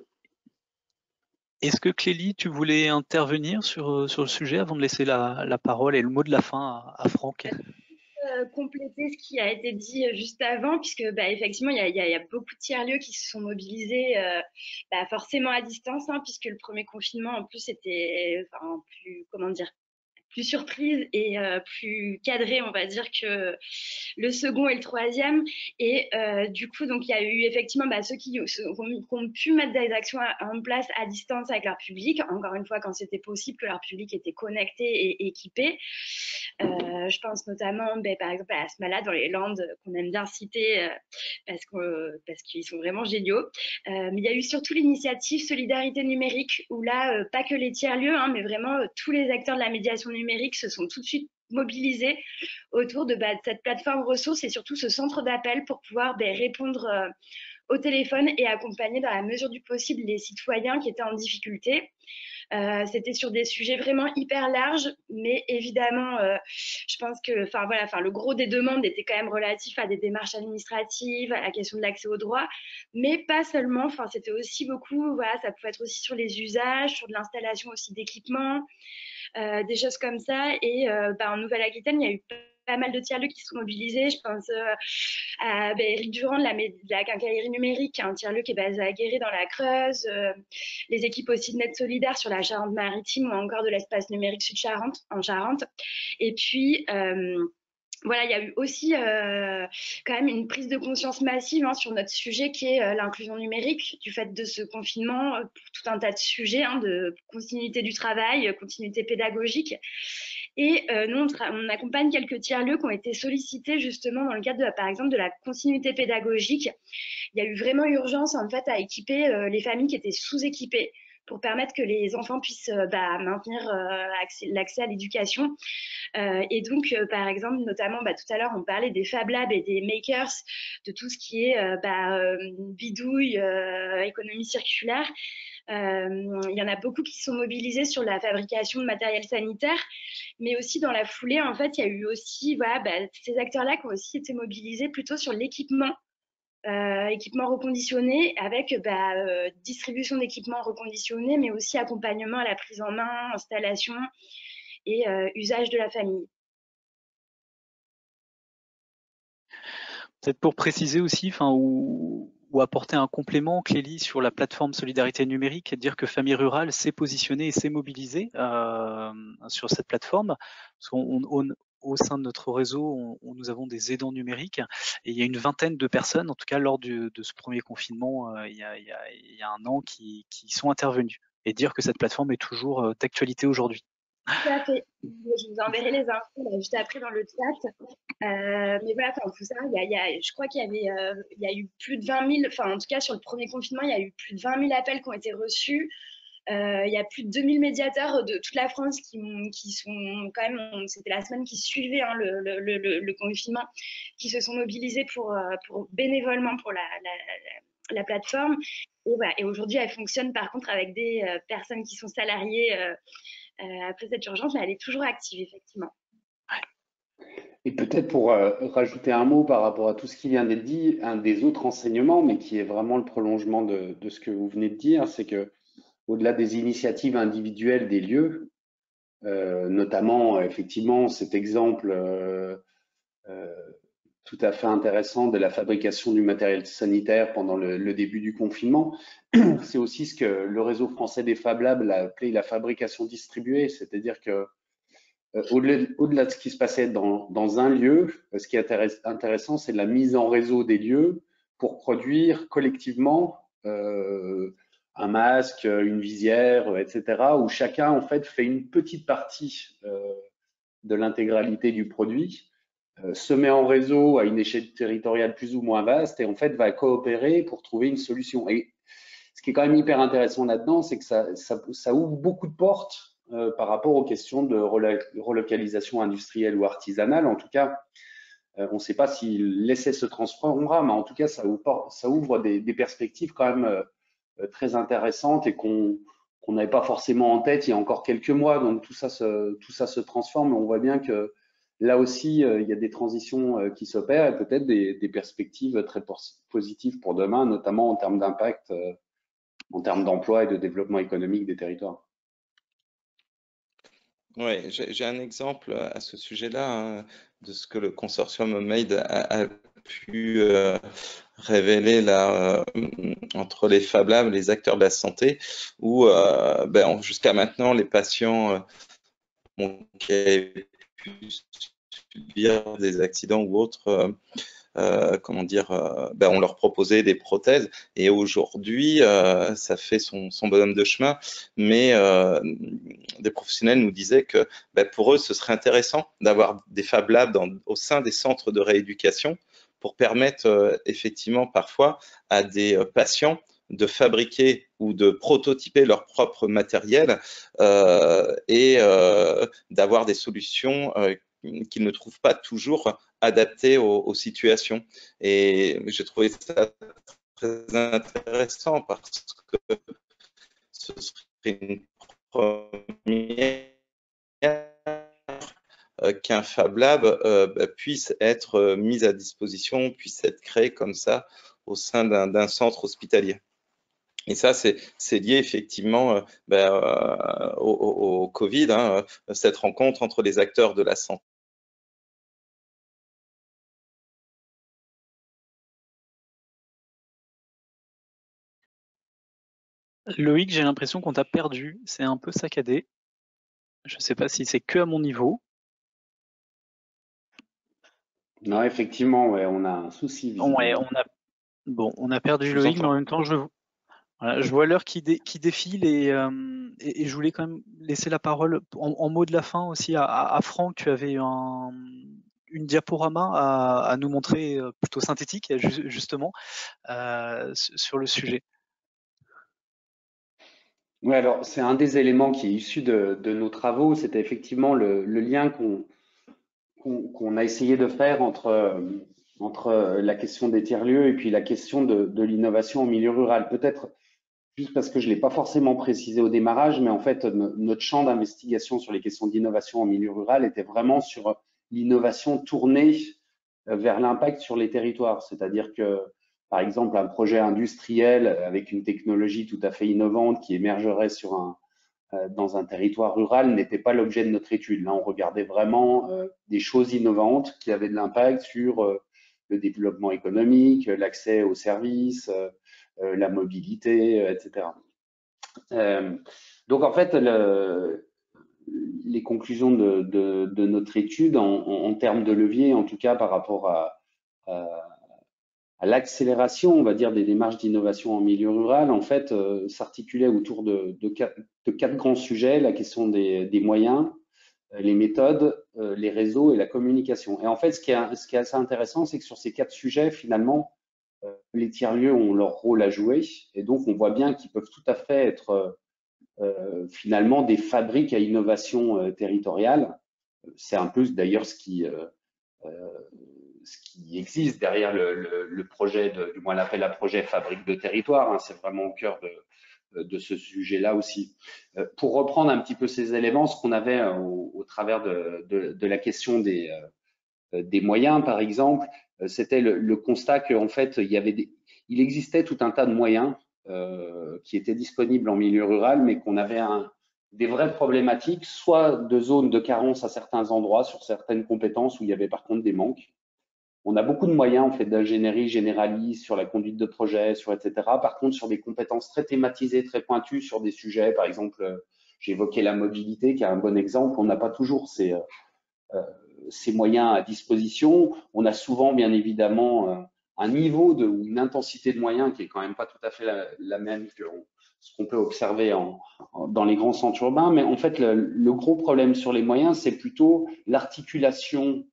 [SPEAKER 2] Est-ce que Clélie, tu voulais intervenir sur le sujet avant de laisser la parole et le mot de la fin à Franck?
[SPEAKER 5] Compléter ce qui a été dit juste avant, puisque effectivement, il y a beaucoup de tiers-lieux qui se sont mobilisés forcément à distance, hein, puisque le premier confinement, en plus, était plus surprise et plus cadrée, on va dire, que le second et le troisième. Et du coup, donc, il y a eu effectivement ceux qui ont pu mettre des actions en place à distance avec leur public, encore une fois, quand c'était possible, que leur public était connecté et équipé. Je pense notamment, par exemple, à Asmala dans les Landes, qu'on aime bien citer parce qu'ils sont vraiment géniaux. Mais il y a eu surtout l'initiative Solidarité numérique, où là, pas que les tiers-lieux, hein, mais vraiment tous les acteurs de la médiation numérique se sont tout de suite mobilisés autour de cette plateforme ressources et surtout ce centre d'appel pour pouvoir répondre au téléphone et accompagner dans la mesure du possible les citoyens qui étaient en difficulté. C'était sur des sujets vraiment hyper larges, mais évidemment, je pense que, le gros des demandes était quand même relatif à des démarches administratives, à la question de l'accès aux droits, mais pas seulement. Enfin, c'était aussi beaucoup, ça pouvait être aussi sur les usages, sur de l'installation aussi d'équipements, des choses comme ça. Et en Nouvelle-Aquitaine, il y a eu pas mal de tiers-lieux qui se sont mobilisés. Je pense à Eric Durand de la quincaillerie numérique, un tiers-lieu qui est basé à Guéret dans la Creuse, les équipes aussi de Net Solidaire sur la Charente-Maritime, ou encore de l'espace numérique Sud-Charente en Charente. Et puis il y a eu aussi quand même une prise de conscience massive sur notre sujet qui est l'inclusion numérique, du fait de ce confinement, pour tout un tas de sujets, de continuité du travail, continuité pédagogique. Et nous, on accompagne quelques tiers-lieux qui ont été sollicités justement dans le cadre, par exemple, de la continuité pédagogique. Il y a eu vraiment urgence, en fait, à équiper les familles qui étaient sous-équipées pour permettre que les enfants puissent maintenir l'accès à l'éducation. Et donc, par exemple, notamment, tout à l'heure, on parlait des Fab Labs et des makers, de tout ce qui est bidouille, économie circulaire. Il y en a beaucoup qui se sont mobilisés sur la fabrication de matériel sanitaire, mais aussi dans la foulée, en fait, il y a eu aussi ces acteurs-là qui ont aussi été mobilisés plutôt sur l'équipement. Équipement reconditionné avec distribution d'équipements reconditionnés, mais aussi accompagnement à la prise en main, installation et usage de la famille.
[SPEAKER 2] Peut-être pour préciser aussi, ou apporter un complément, Clélie, sur la plateforme Solidarité Numérique, et dire que Famille Rurale s'est positionnée et s'est mobilisée sur cette plateforme. Parce au sein de notre réseau, nous avons des aidants numériques et il y a une vingtaine de personnes, en tout cas lors de ce premier confinement, il y a un an, qui sont intervenues. Et dire que cette plateforme est toujours d'actualité aujourd'hui.
[SPEAKER 5] Tout à fait. Je vous enverrai les infos là, juste après dans le chat. Mais voilà, tout ça, je crois qu'il y a eu plus de 20 000, en tout cas sur le premier confinement, il y a eu plus de 20 000 appels qui ont été reçus. Il y a plus de 2000 médiateurs de toute la France qui sont quand même, c'était la semaine qui suivait le confinement, qui se sont mobilisés pour bénévolement pour la plateforme. Et aujourd'hui, elle fonctionne par contre avec des personnes qui sont salariées après cette urgence, mais elle est toujours active, effectivement.
[SPEAKER 4] Et peut-être pour rajouter un mot par rapport à tout ce qui vient d'être dit, un des autres enseignements, mais qui est vraiment le prolongement de ce que vous venez de dire, c'est que au-delà des initiatives individuelles des lieux, notamment effectivement cet exemple tout à fait intéressant de la fabrication du matériel sanitaire pendant le début du confinement, c'est aussi ce que le réseau français des Fab Labs a appelé la fabrication distribuée, c'est-à-dire que au-delà de ce qui se passait dans un lieu, ce qui est intéressant, c'est la mise en réseau des lieux pour produire collectivement un masque, une visière, etc., où chacun en fait fait une petite partie de l'intégralité du produit, se met en réseau à une échelle territoriale plus ou moins vaste et en fait va coopérer pour trouver une solution. Et ce qui est quand même hyper intéressant là-dedans, c'est que ça ouvre beaucoup de portes par rapport aux questions de relocalisation industrielle ou artisanale. En tout cas, on ne sait pas si l'essai se transformera, mais en tout cas, ça ouvre des perspectives quand même très intéressantes et qu'on n'avait pas forcément en tête il y a encore quelques mois. Donc tout ça se transforme. On voit bien que là aussi, il y a des transitions qui s'opèrent et peut-être des perspectives très positives pour demain, notamment en termes d'impact, en termes d'emploi et de développement économique des territoires.
[SPEAKER 3] Oui, j'ai un exemple à ce sujet-là, hein, de ce que le consortium MADE a pu révéler là entre les Fab Labs, les acteurs de la santé, où jusqu'à maintenant les patients qui avaient pu subir des accidents ou autres, on leur proposait des prothèses et aujourd'hui ça fait son bonhomme de chemin, mais des professionnels nous disaient que pour eux ce serait intéressant d'avoir des Fab Labs au sein des centres de rééducation pour permettre effectivement parfois à des patients de fabriquer ou de prototyper leur propre matériel et d'avoir des solutions qu'ils ne trouvent pas toujours adaptées aux situations. Et j'ai trouvé ça très intéressant parce que ce serait une première qu'un Fab Lab puisse être mis à disposition, puisse être créé comme ça au sein d'un centre hospitalier. Et ça, c'est lié effectivement au Covid, hein, cette rencontre entre les acteurs de la santé.
[SPEAKER 2] Loïc, j'ai l'impression qu'on t'a perdu, c'est un peu saccadé. Je ne sais pas si c'est que à mon niveau.
[SPEAKER 4] Non, effectivement, ouais, on a un souci.
[SPEAKER 2] Ouais, on a perdu Loïc, mais en même temps, je vois l'heure qui défile et je voulais quand même laisser la parole en mot de la fin aussi à Franck. Tu avais une diaporama à nous montrer, plutôt synthétique justement, sur le sujet.
[SPEAKER 4] Oui, alors c'est un des éléments qui est issu de nos travaux, c'était effectivement le lien qu'on a essayé de faire entre la question des tiers-lieux et puis la question de l'innovation au milieu rural. Peut-être juste parce que je ne l'ai pas forcément précisé au démarrage, mais en fait, notre champ d'investigation sur les questions d'innovation en milieu rural était vraiment sur l'innovation tournée vers l'impact sur les territoires. C'est-à-dire que, par exemple, un projet industriel avec une technologie tout à fait innovante qui émergerait dans un territoire rural n'était pas l'objet de notre étude. Là, on regardait vraiment des choses innovantes qui avaient de l'impact sur le développement économique, l'accès aux services, la mobilité, etc. Donc, en fait, les conclusions de notre étude en termes de levier, en tout cas par rapport à l'accélération, on va dire, des démarches d'innovation en milieu rural, en fait, s'articulait autour de quatre grands sujets: la question des moyens, les méthodes, les réseaux et la communication. Et en fait, ce qui est assez intéressant, c'est que sur ces quatre sujets, finalement, les tiers-lieux ont leur rôle à jouer, et donc on voit bien qu'ils peuvent tout à fait être finalement des fabriques à innovation territoriale. C'est un peu d'ailleurs ce qui existe derrière le projet, du moins l'appel à projet Fabrique de territoire, hein. C'est vraiment au cœur de ce sujet-là aussi. Pour reprendre un petit peu ces éléments, ce qu'on avait au travers de la question des moyens, par exemple, c'était le constat qu'en fait, il existait tout un tas de moyens qui étaient disponibles en milieu rural, mais qu'on avait des vraies problématiques, soit de zones de carence à certains endroits, sur certaines compétences où il y avait par contre des manques. On a beaucoup de moyens, on fait d'ingénierie généraliste sur la conduite de projet, sur etc. Par contre, sur des compétences très thématisées, très pointues sur des sujets, par exemple, j'ai évoqué la mobilité, qui est un bon exemple. On n'a pas toujours ces moyens à disposition. On a souvent, bien évidemment, un niveau ou une intensité de moyens qui est quand même pas tout à fait la même que ce qu'on peut observer dans les grands centres urbains. Mais en fait, le gros problème sur les moyens, c'est plutôt l'articulation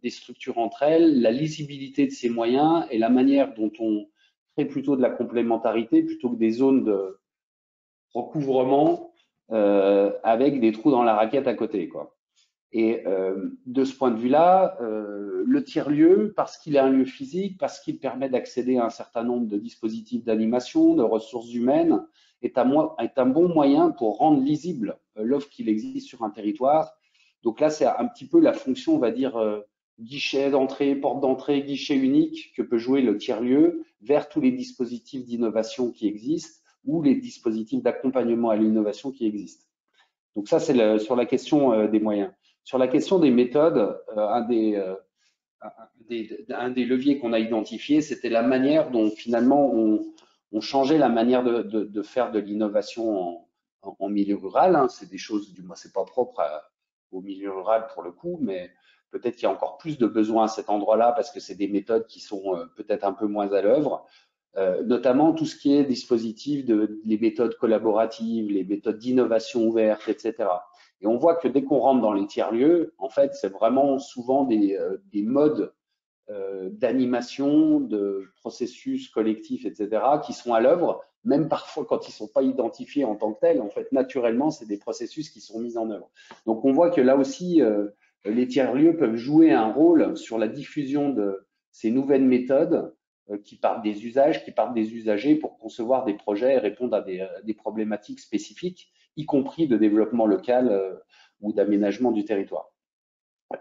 [SPEAKER 4] des structures entre elles, la lisibilité de ces moyens et la manière dont on crée plutôt de la complémentarité plutôt que des zones de recouvrement avec des trous dans la raquette à côté, quoi. Et de ce point de vue-là, le tiers-lieu, parce qu'il est un lieu physique, parce qu'il permet d'accéder à un certain nombre de dispositifs d'animation, de ressources humaines, est un bon moyen pour rendre lisible l'offre qu'il existe sur un territoire. Donc là, c'est un petit peu la fonction, on va dire, guichet d'entrée, porte d'entrée, guichet unique que peut jouer le tiers-lieu vers tous les dispositifs d'innovation qui existent ou les dispositifs d'accompagnement à l'innovation qui existent. Donc ça, c'est sur la question des moyens. Sur la question des méthodes, un des leviers qu'on a identifié, c'était la manière dont finalement on changeait la manière de faire de l'innovation en milieu rural, hein. C'est des choses, du moins, c'est pas propre au milieu rural pour le coup, mais peut-être qu'il y a encore plus de besoins à cet endroit-là parce que c'est des méthodes qui sont peut-être un peu moins à l'œuvre. Notamment tout ce qui est dispositif les méthodes collaboratives, les méthodes d'innovation ouverte, etc. Et on voit que dès qu'on rentre dans les tiers-lieux, en fait, c'est vraiment souvent des modes d'animation, de processus collectifs, etc., qui sont à l'œuvre, même parfois quand ils ne sont pas identifiés en tant que tels. En fait, naturellement, c'est des processus qui sont mis en œuvre. Donc, on voit que là aussi, les tiers-lieux peuvent jouer un rôle sur la diffusion de ces nouvelles méthodes qui partent des usages, qui partent des usagers pour concevoir des projets et répondre à des problématiques spécifiques, y compris de développement local ou d'aménagement du territoire.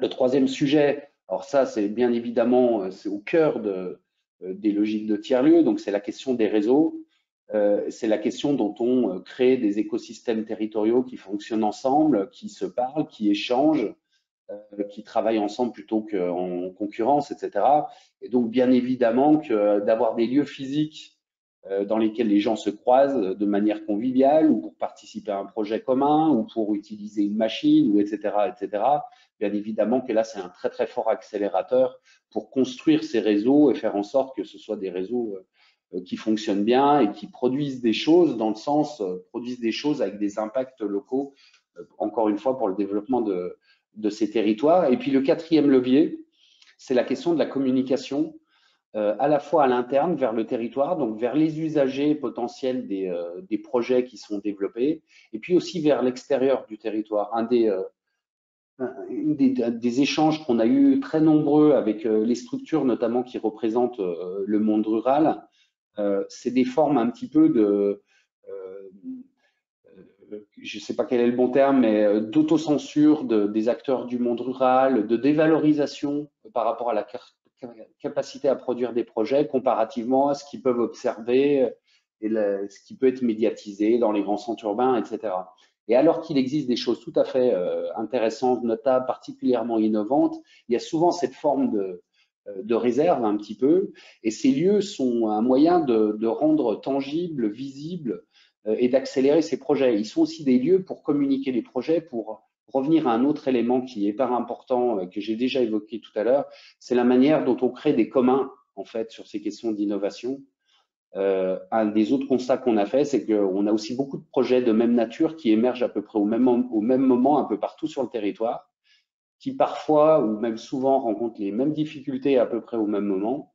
[SPEAKER 4] Le troisième sujet, alors ça, c'est bien évidemment, c'est au cœur des logiques de tiers-lieux, donc c'est la question des réseaux, c'est la question dont on crée des écosystèmes territoriaux qui fonctionnent ensemble, qui se parlent, qui échangent, qui travaillent ensemble plutôt qu'en concurrence, etc. Et donc, bien évidemment, que d'avoir des lieux physiques dans lesquels les gens se croisent de manière conviviale ou pour participer à un projet commun ou pour utiliser une machine, ou etc., etc. Bien évidemment que là, c'est un très, très fort accélérateur pour construire ces réseaux et faire en sorte que ce soit des réseaux qui fonctionnent bien et qui produisent des choses dans le sens, produisent des choses avec des impacts locaux, encore une fois, pour le développement de ces territoires. Et puis le quatrième levier, c'est la question de la communication, à la fois à l'interne vers le territoire, donc vers les usagers potentiels des projets qui sont développés, et puis aussi vers l'extérieur du territoire. Un des échanges qu'on a eu très nombreux avec les structures, notamment qui représentent le monde rural, c'est des formes un petit peu de, je ne sais pas quel est le bon terme, mais d'autocensure des acteurs du monde rural, de dévalorisation par rapport à la capacité à produire des projets comparativement à ce qu'ils peuvent observer et ce qui peut être médiatisé dans les grands centres urbains, etc. Et alors qu'il existe des choses tout à fait intéressantes, notables, particulièrement innovantes, il y a souvent cette forme de réserve un petit peu, et ces lieux sont un moyen de rendre tangible, visible et d'accélérer ces projets. Ils sont aussi des lieux pour communiquer les projets, pour revenir à un autre élément qui est hyper important, que j'ai déjà évoqué tout à l'heure, c'est la manière dont on crée des communs, en fait, sur ces questions d'innovation. Un des autres constats qu'on a fait, c'est qu'on a aussi beaucoup de projets de même nature qui émergent à peu près au même moment, un peu partout sur le territoire, qui parfois, ou même souvent, rencontrent les mêmes difficultés à peu près au même moment,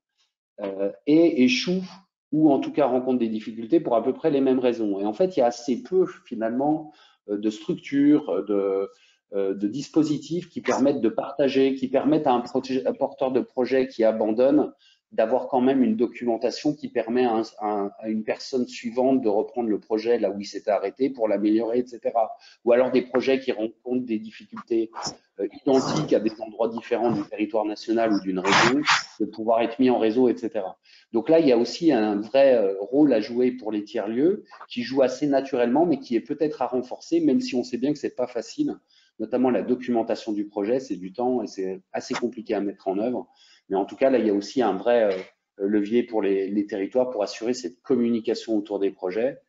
[SPEAKER 4] et échouent, ou en tout cas rencontrent des difficultés pour à peu près les mêmes raisons. Et en fait, il y a assez peu, finalement, de structures, de dispositifs qui permettent de partager, qui permettent à un porteur de projet qui abandonne d'avoir quand même une documentation qui permet à une personne suivante de reprendre le projet là où il s'était arrêté pour l'améliorer, etc. Ou alors des projets qui rencontrent des difficultés identiques à des endroits différents du territoire national ou d'une région, de pouvoir être mis en réseau, etc. Donc là, il y a aussi un vrai rôle à jouer pour les tiers-lieux, qui joue assez naturellement, mais qui est peut-être à renforcer, même si on sait bien que c'est pas facile. Notamment la documentation du projet, c'est du temps et c'est assez compliqué à mettre en œuvre. Mais en tout cas, là, il y a aussi un vrai levier pour les territoires pour assurer cette communication autour des projets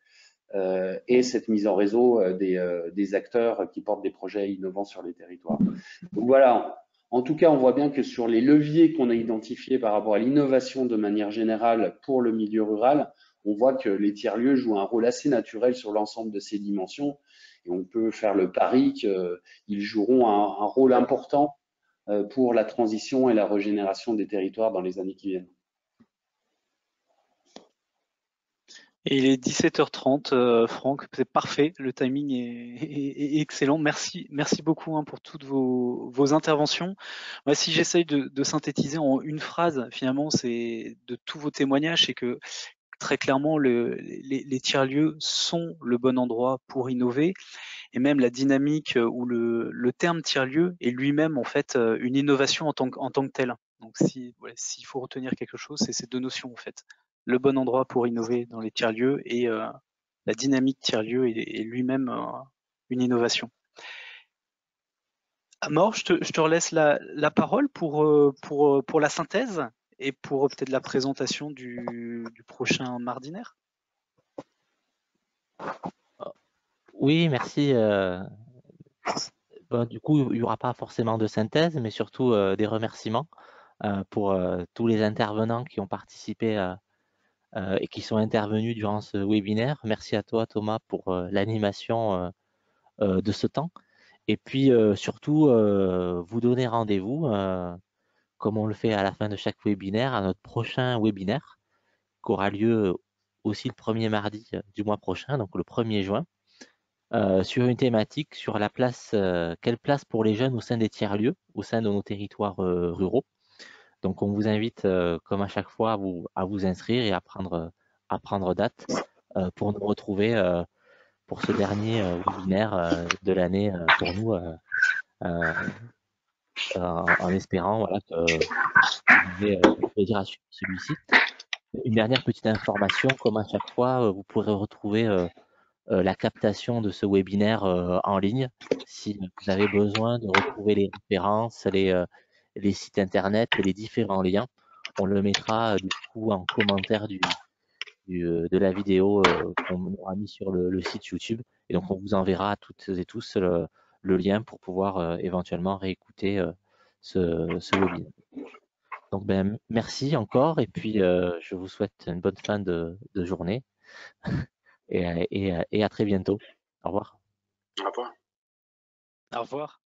[SPEAKER 4] et cette mise en réseau des acteurs qui portent des projets innovants sur les territoires. Donc voilà, en tout cas, on voit bien que sur les leviers qu'on a identifiés par rapport à l'innovation de manière générale pour le milieu rural, on voit que les tiers-lieux jouent un rôle assez naturel sur l'ensemble de ces dimensions. Et on peut faire le pari qu'ils joueront un rôle important pour la transition et la régénération des territoires dans les années qui viennent.
[SPEAKER 2] Et il est 17h30, Franck, c'est parfait, le timing est excellent. Merci beaucoup pour toutes vos interventions. Moi, si j'essaye de synthétiser en une phrase, finalement, c'est de tous vos témoignages, c'est que très clairement, les tiers-lieux sont le bon endroit pour innover. Et même la dynamique ou le terme tiers-lieu est lui-même en fait une innovation en tant que telle. Donc s'il faut retenir quelque chose, c'est ces deux notions en fait. Le bon endroit pour innover dans les tiers-lieux et la dynamique tiers-lieu est lui-même une innovation. Amor, je te relaisse la parole pour la synthèse et pour peut-être la présentation du prochain Mardinaire.
[SPEAKER 1] Oui, merci. Bon, du coup, il n'y aura pas forcément de synthèse, mais surtout des remerciements pour tous les intervenants qui ont participé et qui sont intervenus durant ce webinaire. Merci à toi, Thomas, pour l'animation de ce temps. Et puis, surtout, vous donner rendez-vous, comme on le fait à la fin de chaque webinaire, à notre prochain webinaire, qui aura lieu aussi le premier mardi du mois prochain, donc le 1er juin. Sur une thématique sur la place, quelle place pour les jeunes au sein des tiers-lieux, au sein de nos territoires ruraux. Donc on vous invite, comme à chaque fois, à vous inscrire et à prendre date pour nous retrouver pour ce dernier webinaire de l'année pour nous, en espérant voilà, que vous avez plaisir à suivre celui-ci. Une dernière petite information, comme à chaque fois, vous pourrez retrouver la captation de ce webinaire en ligne. Si vous avez besoin de retrouver les références, les sites internet et les différents liens, on le mettra du coup en commentaire de la vidéo qu'on aura mis sur le site YouTube. Et donc on vous enverra à toutes et tous le lien pour pouvoir éventuellement réécouter ce webinaire. Donc ben, merci encore et puis je vous souhaite une bonne fin de journée. Et à très bientôt. Au revoir.
[SPEAKER 6] Au revoir.
[SPEAKER 2] Au revoir.